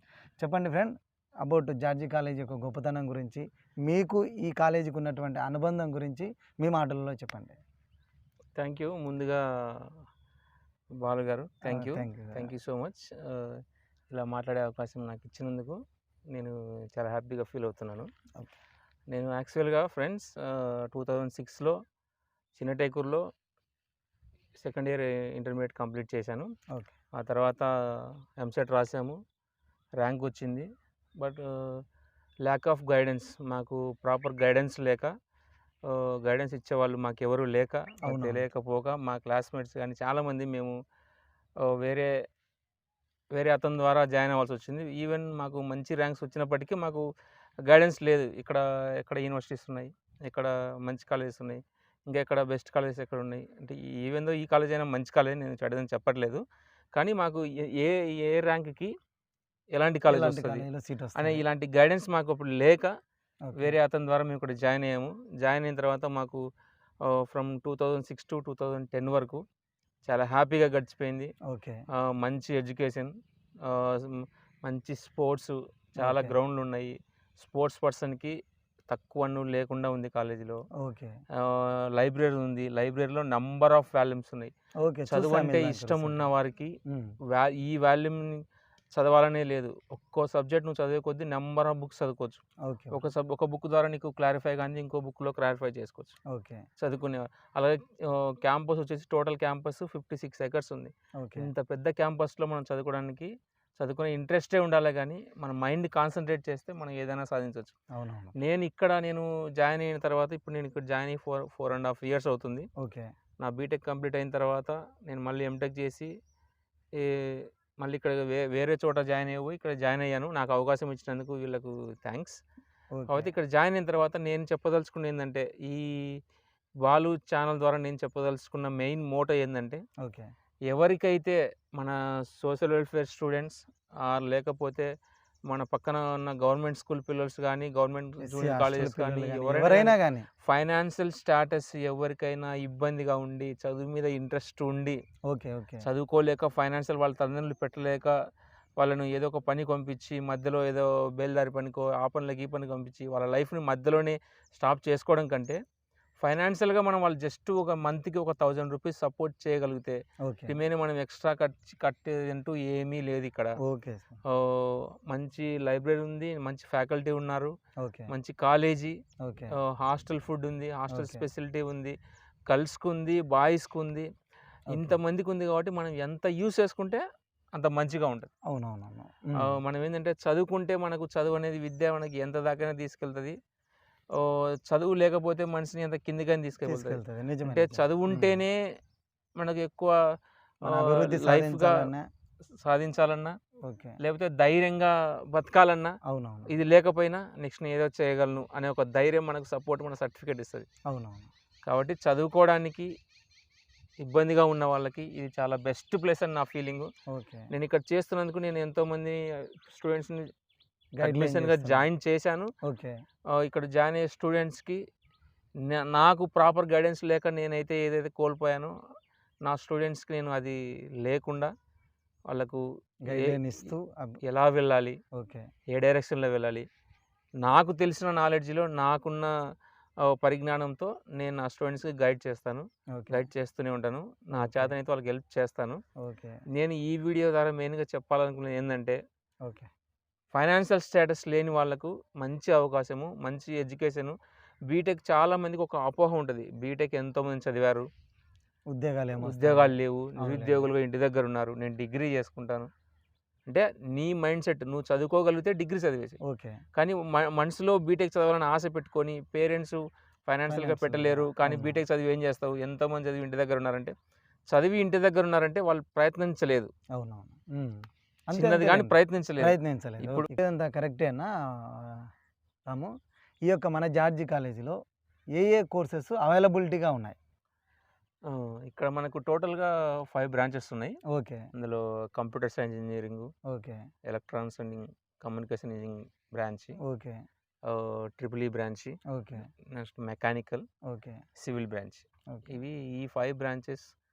చెప్పండి ఫ్రెండ్, అబౌట్ జార్జి కాలేజీ యొక్క గొప్పతనం గురించి, మీకు ఈ కాలేజీకి ఉన్నటువంటి అనుబంధం గురించి మీ మాటల్లో చెప్పండి. Thank you. ముందుగా బాలు గారు థ్యాంక్ యూ సో మచ్. ఇలా మాట్లాడే అవకాశం నాకు ఇచ్చినందుకు నేను చాలా హ్యాపీగా ఫీల్ అవుతున్నాను. నేను యాక్చువల్గా ఫ్రెండ్స్ 2006లో చిన్నటేకూరులో సెకండ్ ఇయర్ ఇంటర్మీడియట్ కంప్లీట్ చేశాను. ఆ తర్వాత ఎంసెట్ రాసాము, ర్యాంక్ వచ్చింది. బట్ ల్యాక్ ఆఫ్ గైడెన్స్, మాకు ప్రాపర్ గైడెన్స్ లేక, గైడెన్స్ ఇచ్చేవాళ్ళు మాకెవరూ లేక, తెలియకపోక మా క్లాస్మేట్స్ కానీ చాలామంది మేము వేరే అతని ద్వారా జాయిన్ అవ్వాల్సి వచ్చింది. ఈవెన్ మాకు మంచి ర్యాంక్స్ వచ్చినప్పటికీ మాకు గైడెన్స్ లేదు. ఎక్కడ యూనివర్సిటీస్ ఉన్నాయి, ఎక్కడ మంచి కాలేజెస్ ఉన్నాయి, ఇంకా ఎక్కడ బెస్ట్ కాలేజెస్ ఎక్కడ ఉన్నాయి అంటే, ఈవెన్ దో ఈ కాలేజ్ అయినా మంచి కాలేజ్, నేను చెడ్డదని చెప్పట్లేదు, కానీ మాకు ఏ ర్యాంక్కి ఎలాంటి కాలేజ్ వస్తుంది అనే ఇలాంటి గైడెన్స్ మాకు అప్పుడు లేక వేరే అతని ద్వారా మేము ఇక్కడ జాయిన్ అయ్యాము. జాయిన్ అయిన తర్వాత మాకు ఫ్రమ్ 2006 టు 2010 వరకు చాలా హ్యాపీగా గడిచిపోయింది. ఓకే. మంచి ఎడ్యుకేషన్, మంచి స్పోర్ట్స్, చాలా ఓకే. గ్రౌండ్లు ఉన్నాయి. స్పోర్ట్స్ పర్సన్కి తక్కువ లేకుండా ఉంది కాలేజీలో. ఓకే. లైబ్రరీ ఉంది. లైబ్రరీలో నంబర్ ఆఫ్ వాల్యూమ్స్ ఉన్నాయి. ఓకే. చదువు చూసాను అంటే ఇందాక ఇష్టం ఉన్న రీసెంట్‌గా. వారికి హ్మ్. ఈ వాల్యూమ్ని చదవాలనే లేదు. ఒక్కో సబ్జెక్ట్ నువ్వు చదివే కొద్దీ నెంబర్ ఆఫ్ బుక్స్ చదువుకోవచ్చు. ఓకే. ఒక బుక్ ద్వారా నీకు క్లారిఫై కానీ ఇంకో బుక్లో క్లారిఫై చేసుకోవచ్చు ఓకే. చదువుకునే. అలాగే క్యాంపస్ వచ్చేసి టోటల్ క్యాంపస్ 56 ఎకర్స్ ఉంది. ఓకే. ఇంత పెద్ద క్యాంపస్లో మనం చదువుకునే ఇంట్రెస్టే ఉండాలి, కానీ మన మైండ్ కాన్సన్ట్రేట్ చేస్తే మనం ఏదైనా సాధించవచ్చు. అవునవును. నేను జాయిన్ అయిన తర్వాత ఇప్పుడు నేను ఇక్కడ జాయిన్ అయ్యి 4.5 years అవుతుంది. ఓకే. నా బీటెక్ కంప్లీట్ అయిన తర్వాత నేను మళ్ళీ ఎంటెక్ చేసి మళ్ళీ ఇక్కడ వేరే చోట జాయిన్ అయ్యి ఇక్కడ జాయిన్ అయ్యాను. నాకు అవకాశం ఇచ్చినందుకు వీళ్ళకు థ్యాంక్స్. కాబట్టి ఓకే. ఇక్కడ జాయిన్ అయిన తర్వాత నేను చెప్పదలుచుకున్నది ఏంటంటే, ఈ బాలు ఛానల్ ద్వారా నేను చెప్పదలుచుకున్న మెయిన్ మోటో ఏంటంటే, ఓకే. ఎవరికైతే మన సోషల్ వెల్ఫేర్ స్టూడెంట్స్ లేకపోతే మన పక్కన ఉన్న గవర్నమెంట్ స్కూల్ పిల్లర్స్ కానీ, government SC junior hostel colleges కానీ, పిల్లలు గాని ఎవరైనా ఎవరైనా గాని. ఫైనాన్షియల్ స్టాటస్ ఎవరికైనా ఇబ్బందిగా ఉండి, చదువు మీద ఇంట్రెస్ట్ ఉండి, ఓకే. ఓకే. చదువుకోలేక ఫైనాన్షియల్ వాళ్ళ తల్లిదండ్రులు పెట్టలేక వాళ్ళను ఏదో ఒక పని పంపించి, మధ్యలో ఏదో బేల్దారి పనికో ఆ పనులకి ఈ పనికి పంపించి వాళ్ళ లైఫ్ని మధ్యలోనే స్టాప్ చేసుకోవడం కంటే, ఫైనాన్షియల్గా మనం వాళ్ళు జస్ట్ ఒక మంత్కి ఒక 1000 రూపీస్ సపోర్ట్ చేయగలిగితే, ఓకే. రిమైన్ మనం ఎక్స్ట్రా కట్టేదంటూ ఏమీ లేదు ఇక్కడ. ఓకే. మంచి లైబ్రరీ ఉంది, మంచి ఫ్యాకల్టీ ఉన్నారు, ఓకే. మంచి కాలేజీ, ఓకే. హాస్టల్ ఫుడ్ ఉంది, హాస్టల్ ఓకే. ఫెసిలిటీ ఉంది, గర్ల్స్కి ఉంది, బాయ్స్కి ఉంది, ఓకే. ఇంతమందికి ఉంది. కాబట్టి మనం ఎంత యూస్ చేసుకుంటే అంత మంచిగా ఉంటుంది. అవునవునవును. మనం ఏంటంటే చదువుకుంటే చదువు అనేది విద్య మనకి ఎంత దాకైనా తీసుకెళ్తుంది. చదువు లేకపోతే మనిషిని అంత కిందికైనా తీసుకెళ్తుంది. తీసుకెళ్తది. నిజమే. అంటే నిజమే. చదువు ఉంటేనే మనకు ఎక్కువ మన అభివృద్ధి లైఫ్గా సాధించాలన్నా. సాధించాలన్నా, ఓకే. లేకపోతే ధైర్యంగా బతకాలన్నా, అవునవును. ఇది లేకపోయినా నెక్స్ట్ నేను ఏదో చేయగలను అనే ఒక ధైర్యం మనకు సపోర్ట్, మన సర్టిఫికేట్ ఇస్తుంది. అవునవును. కాబట్టి చదువుకోవడానికి ఇబ్బందిగా ఉన్న వాళ్ళకి ఇది చాలా బెస్ట్ ప్లేస్ అని నా ఫీలింగు. ఓకే. నేను ఇక్కడ చేస్తున్నందుకు నేను ఎంతోమంది స్టూడెంట్స్ని గైడ్లైన్ అడ్మిషన్గా చేస్తున్నారు. జాయిన్ చేశాను. ఓకే. ఇక్కడ జాయిన్ అయ్యే స్టూడెంట్స్కి నాకు ప్రాపర్ గైడెన్స్ లేక నేనైతే ఏదైతే కోల్పోయానో, నా స్టూడెంట్స్కి నేను అది లేకుండా వాళ్ళకు గైడ్లైన్ ఇస్తూ ఎలా వెళ్ళాలి, ఓకే. ఏ డైరెక్షన్లో వెళ్ళాలి, నాకు తెలిసిన నాలెడ్జ్లో నాకున్న పరిజ్ఞానంతో నేను నా స్టూడెంట్స్కి గైడ్ చేస్తాను, ఓకే. గైడ్ చేస్తూనే ఉంటాను. నా ఓకే. చేతనైతే వాళ్ళకి హెల్ప్ చేస్తాను. ఓకే. నేను ఈ వీడియో ద్వారా మెయిన్గా చెప్పాలనుకున్నది ఏంటంటే, ఓకే. ఫైనాన్షియల్ స్టేటస్ లేని వాళ్ళకు మంచి అవకాశము, మంచి ఎడ్యుకేషను. బీటెక్ చాలామందికి ఒక అపోహ ఉంటుంది, బీటెక్ ఎంతోమంది చదివారు, ఉద్యోగాలు లేవు, నిరుద్యోగులుగా ఇంటి దగ్గర ఉన్నారు, నేను డిగ్రీ చేసుకుంటాను అంటే నీ మైండ్ సెట్. నువ్వు చదువుకోగలిగితే డిగ్రీ చదివేసి, ఓకే. కానీ మనసులో బీటెక్ చదవాలని ఆశ పెట్టుకొని పేరెంట్స్ ఫైనాన్షియల్గా పెట్టలేరు, కానీ అవును. బీటెక్ చదివి ఏం చేస్తావు, ఎంతోమంది చదివి ఇంటి దగ్గర ఉన్నారంటే, చదివి ఇంటి దగ్గర ఉన్నారంటే వాళ్ళు ప్రయత్నించలేదు. అవునవును. చిన్నది కానీ ప్రయత్నించలేదు. ప్రయత్నించలేదు. ఇప్పుడు ఇదంతా కరెక్టేనా రాము? ఈ యొక్క మన జార్జి కాలేజీలో ఏ ఏ కోర్సెస్ అవైలబిలిటీగా ఉన్నాయి? ఇక్కడ మనకు టోటల్గా 5 బ్రాంచెస్ ఉన్నాయి. ఓకే. అందులో computer science engineering, okay. Electronics and communication engineering branch, okay. Triple E branch, okay. Next mechanical, okay. Civil branch. Okay. ఈ 5 బ్రాంచెస్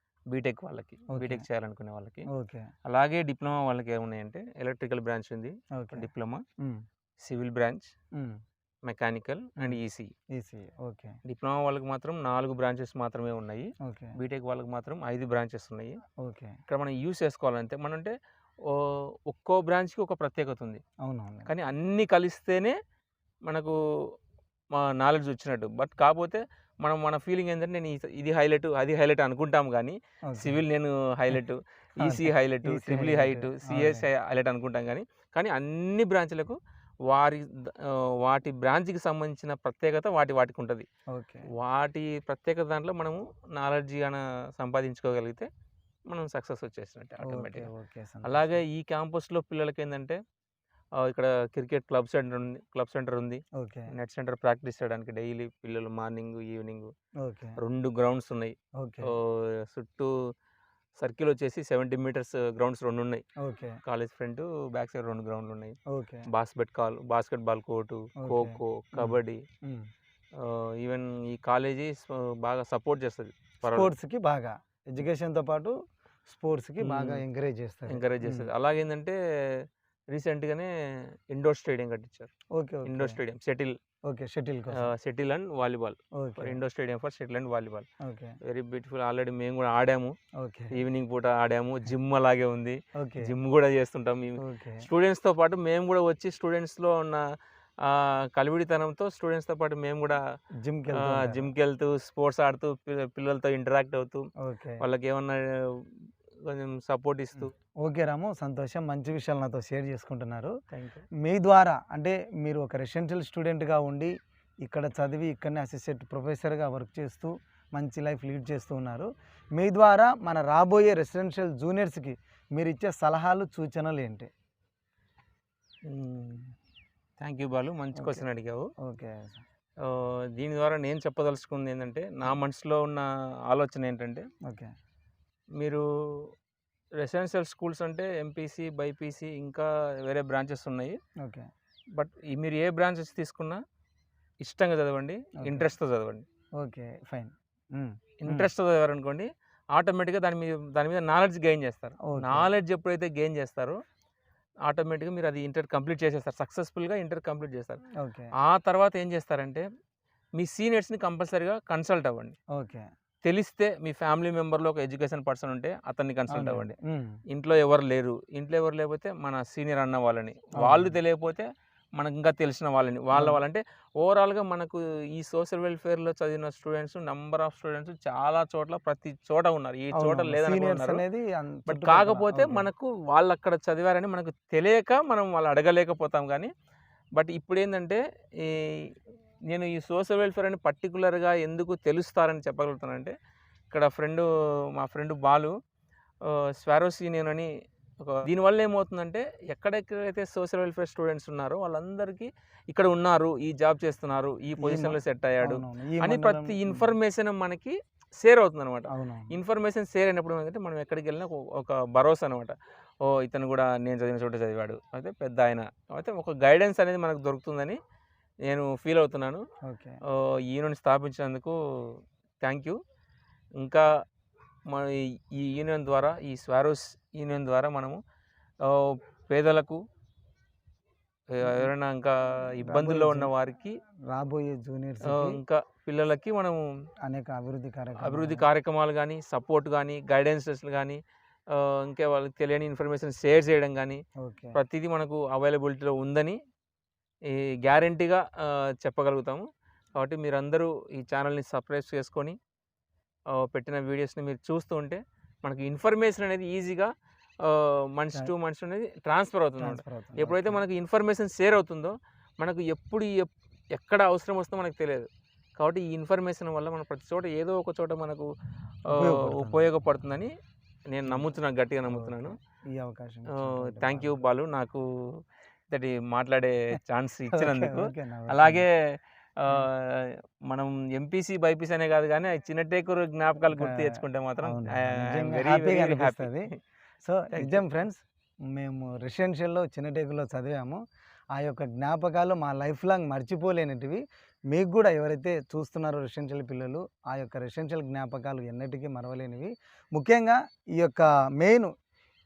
బీటెక్ వాళ్ళకి, ఓకే. బీటెక్ చేయాలనుకునే వాళ్ళకి. ఓకే. అలాగే డిప్లొమా వాళ్ళకి ఏమున్నాయంటే, ఎలక్ట్రికల్ బ్రాంచ్ ఉంది, ఓకే. డిప్లొమా, హ్మ్. Civil branch, హ్మ్. Mechanical and EC. EC. Okay. Diploma వాళ్ళకి మాత్రం 4 బ్రాంచెస్ మాత్రమే ఉన్నాయి. ఓకే. బీటెక్ వాళ్ళకి మాత్రం 5 బ్రాంచెస్ ఉన్నాయి. ఓకే. ఇక్కడ మనం యూస్ చేసుకోవాలంటే మనం అంటే ఒక్కో బ్రాంచ్కి ఒక ప్రత్యేకత ఉంది, అవునవును. కానీ అన్నీ కలిస్తేనే మనకు మా నాలెడ్జ్ వచ్చినట్టు. బట్ కాకపోతే మన ఫీలింగ్ ఏంటంటే, నేను ఇది హైలైట్, అది హైలైట్ అనుకుంటాం, కానీ ఓకే. సివిల్ నేను highlight, EC highlight, EC triple E highlight. Highlight, CS highlight అనుకుంటాం, కానీ అన్ని బ్రాంచ్లకు వాటి బ్రాంచ్కి సంబంధించిన ప్రత్యేకత వాటికి ఉంటుంది. ఓకే. వాటి ప్రత్యేకత దాంట్లో మనము నాలెడ్జ్ సంపాదించుకోగలిగితే మనం సక్సెస్ వచ్చేసినట్టే ఓకే. ఆటోమేటిక్గా. ఓకే. అలాగే ఈ క్యాంపస్లో పిల్లలకి ఏంటంటే, ఇక్కడ క్రికెట్ క్లబ్ సెంటర్ ఉంది, ఓకే. నెట్ సెంటర్ ప్రాక్టీస్ చేయడానికి డైలీ పిల్లలు మార్నింగ్ ఈవినింగ్ ఓకే. 2 గ్రౌండ్స్ ఉన్నాయి. ఓకే. చుట్టూ సర్కిల్ వచ్చేసి 70 మీటర్స్ గ్రౌండ్స్ 2 ఉన్నాయి. Okay. College front back side 2 గ్రౌండ్లు ఉన్నాయి. Okay. Basketball court, okay. Kho kho, kabaddi, హ్మ్. ఈవెన్ ఈ కాలేజీ బాగా సపోర్ట్ చేస్తుంది, స్పోర్ట్స్కి బాగా, ఎడ్యుకేషన్తో పాటు స్పోర్ట్స్కి బాగా ఎంకరేజ్ చేస్తారు. అలాగేంటంటే రీసెంట్గానే ఇండోర్ స్టేడియం కట్టించారు. Okay, indoor stadium shuttle and volleyball, indoor stadium for shuttle and volleyball. Very beautiful. Already మేము కూడా ఆడాము, ఈవినింగ్ పూట ఆడాము. జిమ్ అలాగే ఉంది, జిమ్ కూడా చేస్తుంటాం. స్టూడెంట్స్తో పాటు మేము కూడా వచ్చి స్టూడెంట్స్లో ఉన్న కలివిడితనంతో స్టూడెంట్స్తో పాటు మేము కూడా జిమ్కి వెళ్తూ స్పోర్ట్స్ ఆడుతూ పిల్లలతో ఇంటరాక్ట్ అవుతూ వాళ్ళకి ఏమన్నా కొంచెం సపోర్ట్ ఇస్తూ. ఓకే రాము, సంతోషం. మంచి విషయాలు నాతో షేర్ చేసుకుంటున్నారు. మీ ద్వారా అంటే మీరు ఒక రెసిడెన్షియల్ స్టూడెంట్గా ఉండి ఇక్కడ చదివి ఇక్కడనే అసిస్టెంట్ ప్రొఫెసర్గా వర్క్ చేస్తూ మంచి లైఫ్ లీడ్ చేస్తూ ఉన్నారు. మీ ద్వారా మన రాబోయే రెసిడెన్షియల్ జూనియర్స్కి మీరు ఇచ్చే సలహాలు సూచనలు ఏంటి? థ్యాంక్ యూ బాలు, మంచి క్వశ్చన్ అడిగావు. ఓకే, దీని ద్వారా నేను చెప్పదలుచుకుంది ఏంటంటే, నా మనసులో ఉన్న ఆలోచన ఏంటంటే, ఓకే, మీరు రెసిడెన్షియల్ స్కూల్స్ అంటే ఎంపీసీ, బైపీసీ ఇంకా వేరే బ్రాంచెస్ ఉన్నాయి. ఓకే, బట్ మీరు ఏ బ్రాంచెస్ తీసుకున్నా ఇష్టంగా చదవండి, ఇంట్రెస్ట్తో చదవండి. Okay, fine. ఇంట్రెస్ట్తో చదవారనుకోండి, ఆటోమేటిక్గా దాని మీద నాలెడ్జ్ గెయిన్ చేస్తారు. నాలెడ్జ్ ఎప్పుడైతే గెయిన్ చేస్తారో ఆటోమేటిక్గా మీరు అది ఇంటర్ కంప్లీట్ చేసేస్తారు, సక్సెస్ఫుల్గా ఇంటర్ కంప్లీట్ చేస్తారు. ఆ తర్వాత ఏం చేస్తారంటే మీ సీనియర్స్ని కంపల్సరీగా కన్సల్ట్ అవ్వండి. ఓకే, తెలిస్తే మీ ఫ్యామిలీ మెంబర్లో ఒక ఎడ్యుకేషన్ పర్సన్ ఉంటే అతన్ని కన్సల్ట్ అవ్వండి. ఇంట్లో ఎవరు లేకపోతే మన సీనియర్ అన్న వాళ్ళని, వాళ్ళు తెలియకపోతే మనకు ఇంకా తెలిసిన వాళ్ళంటే ఓవరాల్గా మనకు ఈ సోషల్ వెల్ఫేర్లో చదివిన స్టూడెంట్స్ నెంబర్ ఆఫ్ స్టూడెంట్స్ చాలా చోట్ల ప్రతి చోట ఉన్నారు, ఈ చోట లేదనుకున్నారు. బట్ కాకపోతే మనకు వాళ్ళు అక్కడ చదివారని మనకు తెలియక మనం వాళ్ళు అడగలేకపోతాం. కానీ బట్ ఇప్పుడు ఏంటంటే నేను ఈ సోషల్ వెల్ఫేర్ అని పర్టికులర్గా ఎందుకు తెలుస్తారని చెప్పగలుగుతానంటే, ఇక్కడ మా ఫ్రెండ్ బాలు స్వారోస్ యూనియన్ అని దీనివల్ల ఏమవుతుందంటే, ఎక్కడెక్కడైతే సోషల్ వెల్ఫేర్ స్టూడెంట్స్ ఉన్నారో వాళ్ళందరికీ ఇక్కడ ఉన్నారు, ఈ జాబ్ చేస్తున్నారు, ఈ పొజిషన్లో సెట్ అయ్యాడు అని ప్రతి ఇన్ఫర్మేషన్ మనకి షేర్ అవుతుంది అనమాట. ఇన్ఫర్మేషన్ షేర్ అయినప్పుడు ఏంటంటే మనం ఎక్కడికి వెళ్ళినా ఒక భరోసా అనమాట. ఇతను కూడా నేను చదివిన చోట చదివాడు, అయితే పెద్ద ఆయన, అయితే ఒక గైడెన్స్ అనేది మనకు దొరుకుతుందని నేను ఫీల్ అవుతున్నాను. ఈ యూనియన్ స్థాపించినందుకు థ్యాంక్ యూ. ఇంకా మన ఈ యూనియన్ ద్వారా, ఈ స్వారోస్ యూనియన్ ద్వారా మనము పేదలకు, ఎవరైనా ఇంకా ఇబ్బందుల్లో ఉన్న వారికి, రాబోయే జూనియర్స్ ఇంకా పిల్లలకి మనము అనేక అభివృద్ధి కార్యక్రమాలు కానీ, సపోర్ట్ కానీ, గైడెన్సెస్లు కానీ, ఇంకా వాళ్ళకి తెలియని ఇన్ఫర్మేషన్ షేర్ చేయడం కానీ ప్రతిదీ మనకు అవైలబిలిటీలో ఉందని గ్యారంటీగా చెప్పగలుగుతాము. కాబట్టి మీరందరూ ఈ ఛానల్ని సబ్స్క్రైబ్ చేసుకొని పెట్టిన వీడియోస్ని మీరు చూస్తూ ఉంటే మనకి ఇన్ఫర్మేషన్ అనేది ఈజీగా మనిషి టు మనిషి అనేది ట్రాన్స్ఫర్ అవుతుంది. ఎప్పుడైతే మనకు ఇన్ఫర్మేషన్ షేర్ అవుతుందో మనకు ఎక్కడ అవసరం వస్తుందో మనకు తెలియదు. కాబట్టి ఈ ఇన్ఫర్మేషన్ వల్ల మనం ప్రతి చోట ఏదో ఒక చోట మనకు ఉపయోగపడుతుందని నేను గట్టిగా నమ్ముతున్నాను. ఈ అవకాశం థ్యాంక్ యూ బాలు, నాకు ఇంతటి మాట్లాడే ఛాన్స్ ఇచ్చినందుకు. అలాగే మనం ఎంపీసీ బైపీసీ అనే కాదు కానీ చిన్నటేకూరు జ్ఞాపకాలు గుర్తు తెచ్చుకుంటే మాత్రం హ్యాపీగా అనిపిస్తుంది. సో నిజం ఫ్రెండ్స్, మేము రెసిడెన్షియల్లో చిన్నటేకులో చదివాము. ఆ యొక్క జ్ఞాపకాలు మా లైఫ్ లాంగ్ మర్చిపోలేనిటివి. మీకు కూడా ఎవరైతే చూస్తున్నారో రెసిడెన్షియల్ పిల్లలు, ఆ యొక్క రెసిడెన్షియల్ జ్ఞాపకాలు ఎన్నటికీ మరవలేనివి. ముఖ్యంగా ఈ యొక్క మెయిన్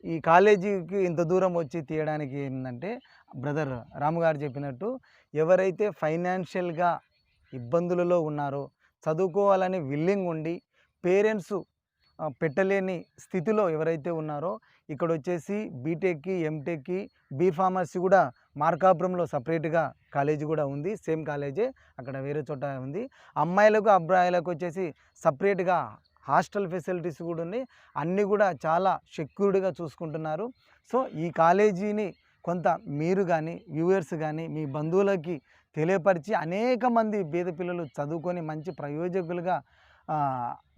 ఈ కాలేజీకి ఇంత దూరం వచ్చి తీయడానికి ఏంటంటే, బ్రదర్ రాము గారు చెప్పినట్టు ఎవరైతే ఫైనాన్షియల్గా ఇబ్బందులలో ఉన్నారో, చదువుకోవాలని విల్లింగ్ ఉండి పేరెంట్స్ పెట్టలేని స్థితిలో ఎవరైతే ఉన్నారో, ఇక్కడ వచ్చేసి బీటెక్కి, ఎంటెక్కి, బీఫార్మసీ కూడా మార్కాపురంలో సపరేట్గా కాలేజీ కూడా ఉంది. సేమ్ కాలేజే, అక్కడ వేరే చోట ఉంది. అమ్మాయిలకు అబ్బాయిలకు వచ్చేసి సపరేట్గా హాస్టల్ ఫెసిలిటీస్ కూడా ఉన్నాయి. అన్నీ కూడా చాలా సెక్యూర్డ్గా చూసుకుంటున్నారు. సో ఈ కాలేజీని కొంత మీరు కానీ వ్యూవర్స్ కానీ మీ బంధువులకి తెలియపరిచి అనేక మంది పేద పిల్లలు చదువుకొని మంచి ప్రయోజకులుగా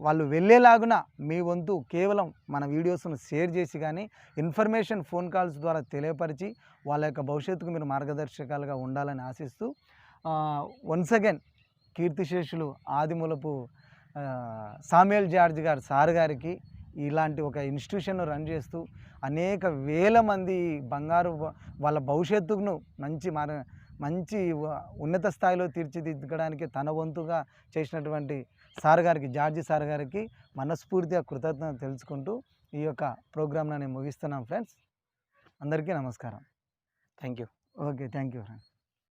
వాళ్ళు వెళ్ళేలాగున మీ వంతు కేవలం మన వీడియోస్ను షేర్ చేసి కానీ ఇన్ఫర్మేషన్ ఫోన్ కాల్స్ ద్వారా తెలియపరిచి వాళ్ళ యొక్క భవిష్యత్తుకు మీరు మార్గదర్శకాలుగా ఉండాలని ఆశిస్తూ వన్స్ అగైన్ కీర్తిశేషులు ఆదిమూలపు సామ్యుయల్ జార్జ్ గారు సార్ గారికి ఇలాంటి ఒక ఇన్స్టిట్యూషన్ను రన్ చేస్తూ అనేక వేల మంది బంగారు వాళ్ళ భవిష్యత్తును మంచి మంచి ఉన్నత స్థాయిలో తీర్చిదిద్దడానికి తన వంతుగా చేసినటువంటి సార్ గారికి, జార్జి సార్ గారికి మనస్ఫూర్తిగా కృతజ్ఞత తెలుసుకుంటూ ఈ యొక్క ప్రోగ్రామ్ని నేను ముగిస్తున్నాం ఫ్రెండ్స్. అందరికీ నమస్కారం. Thank you. Okay, thank you friends.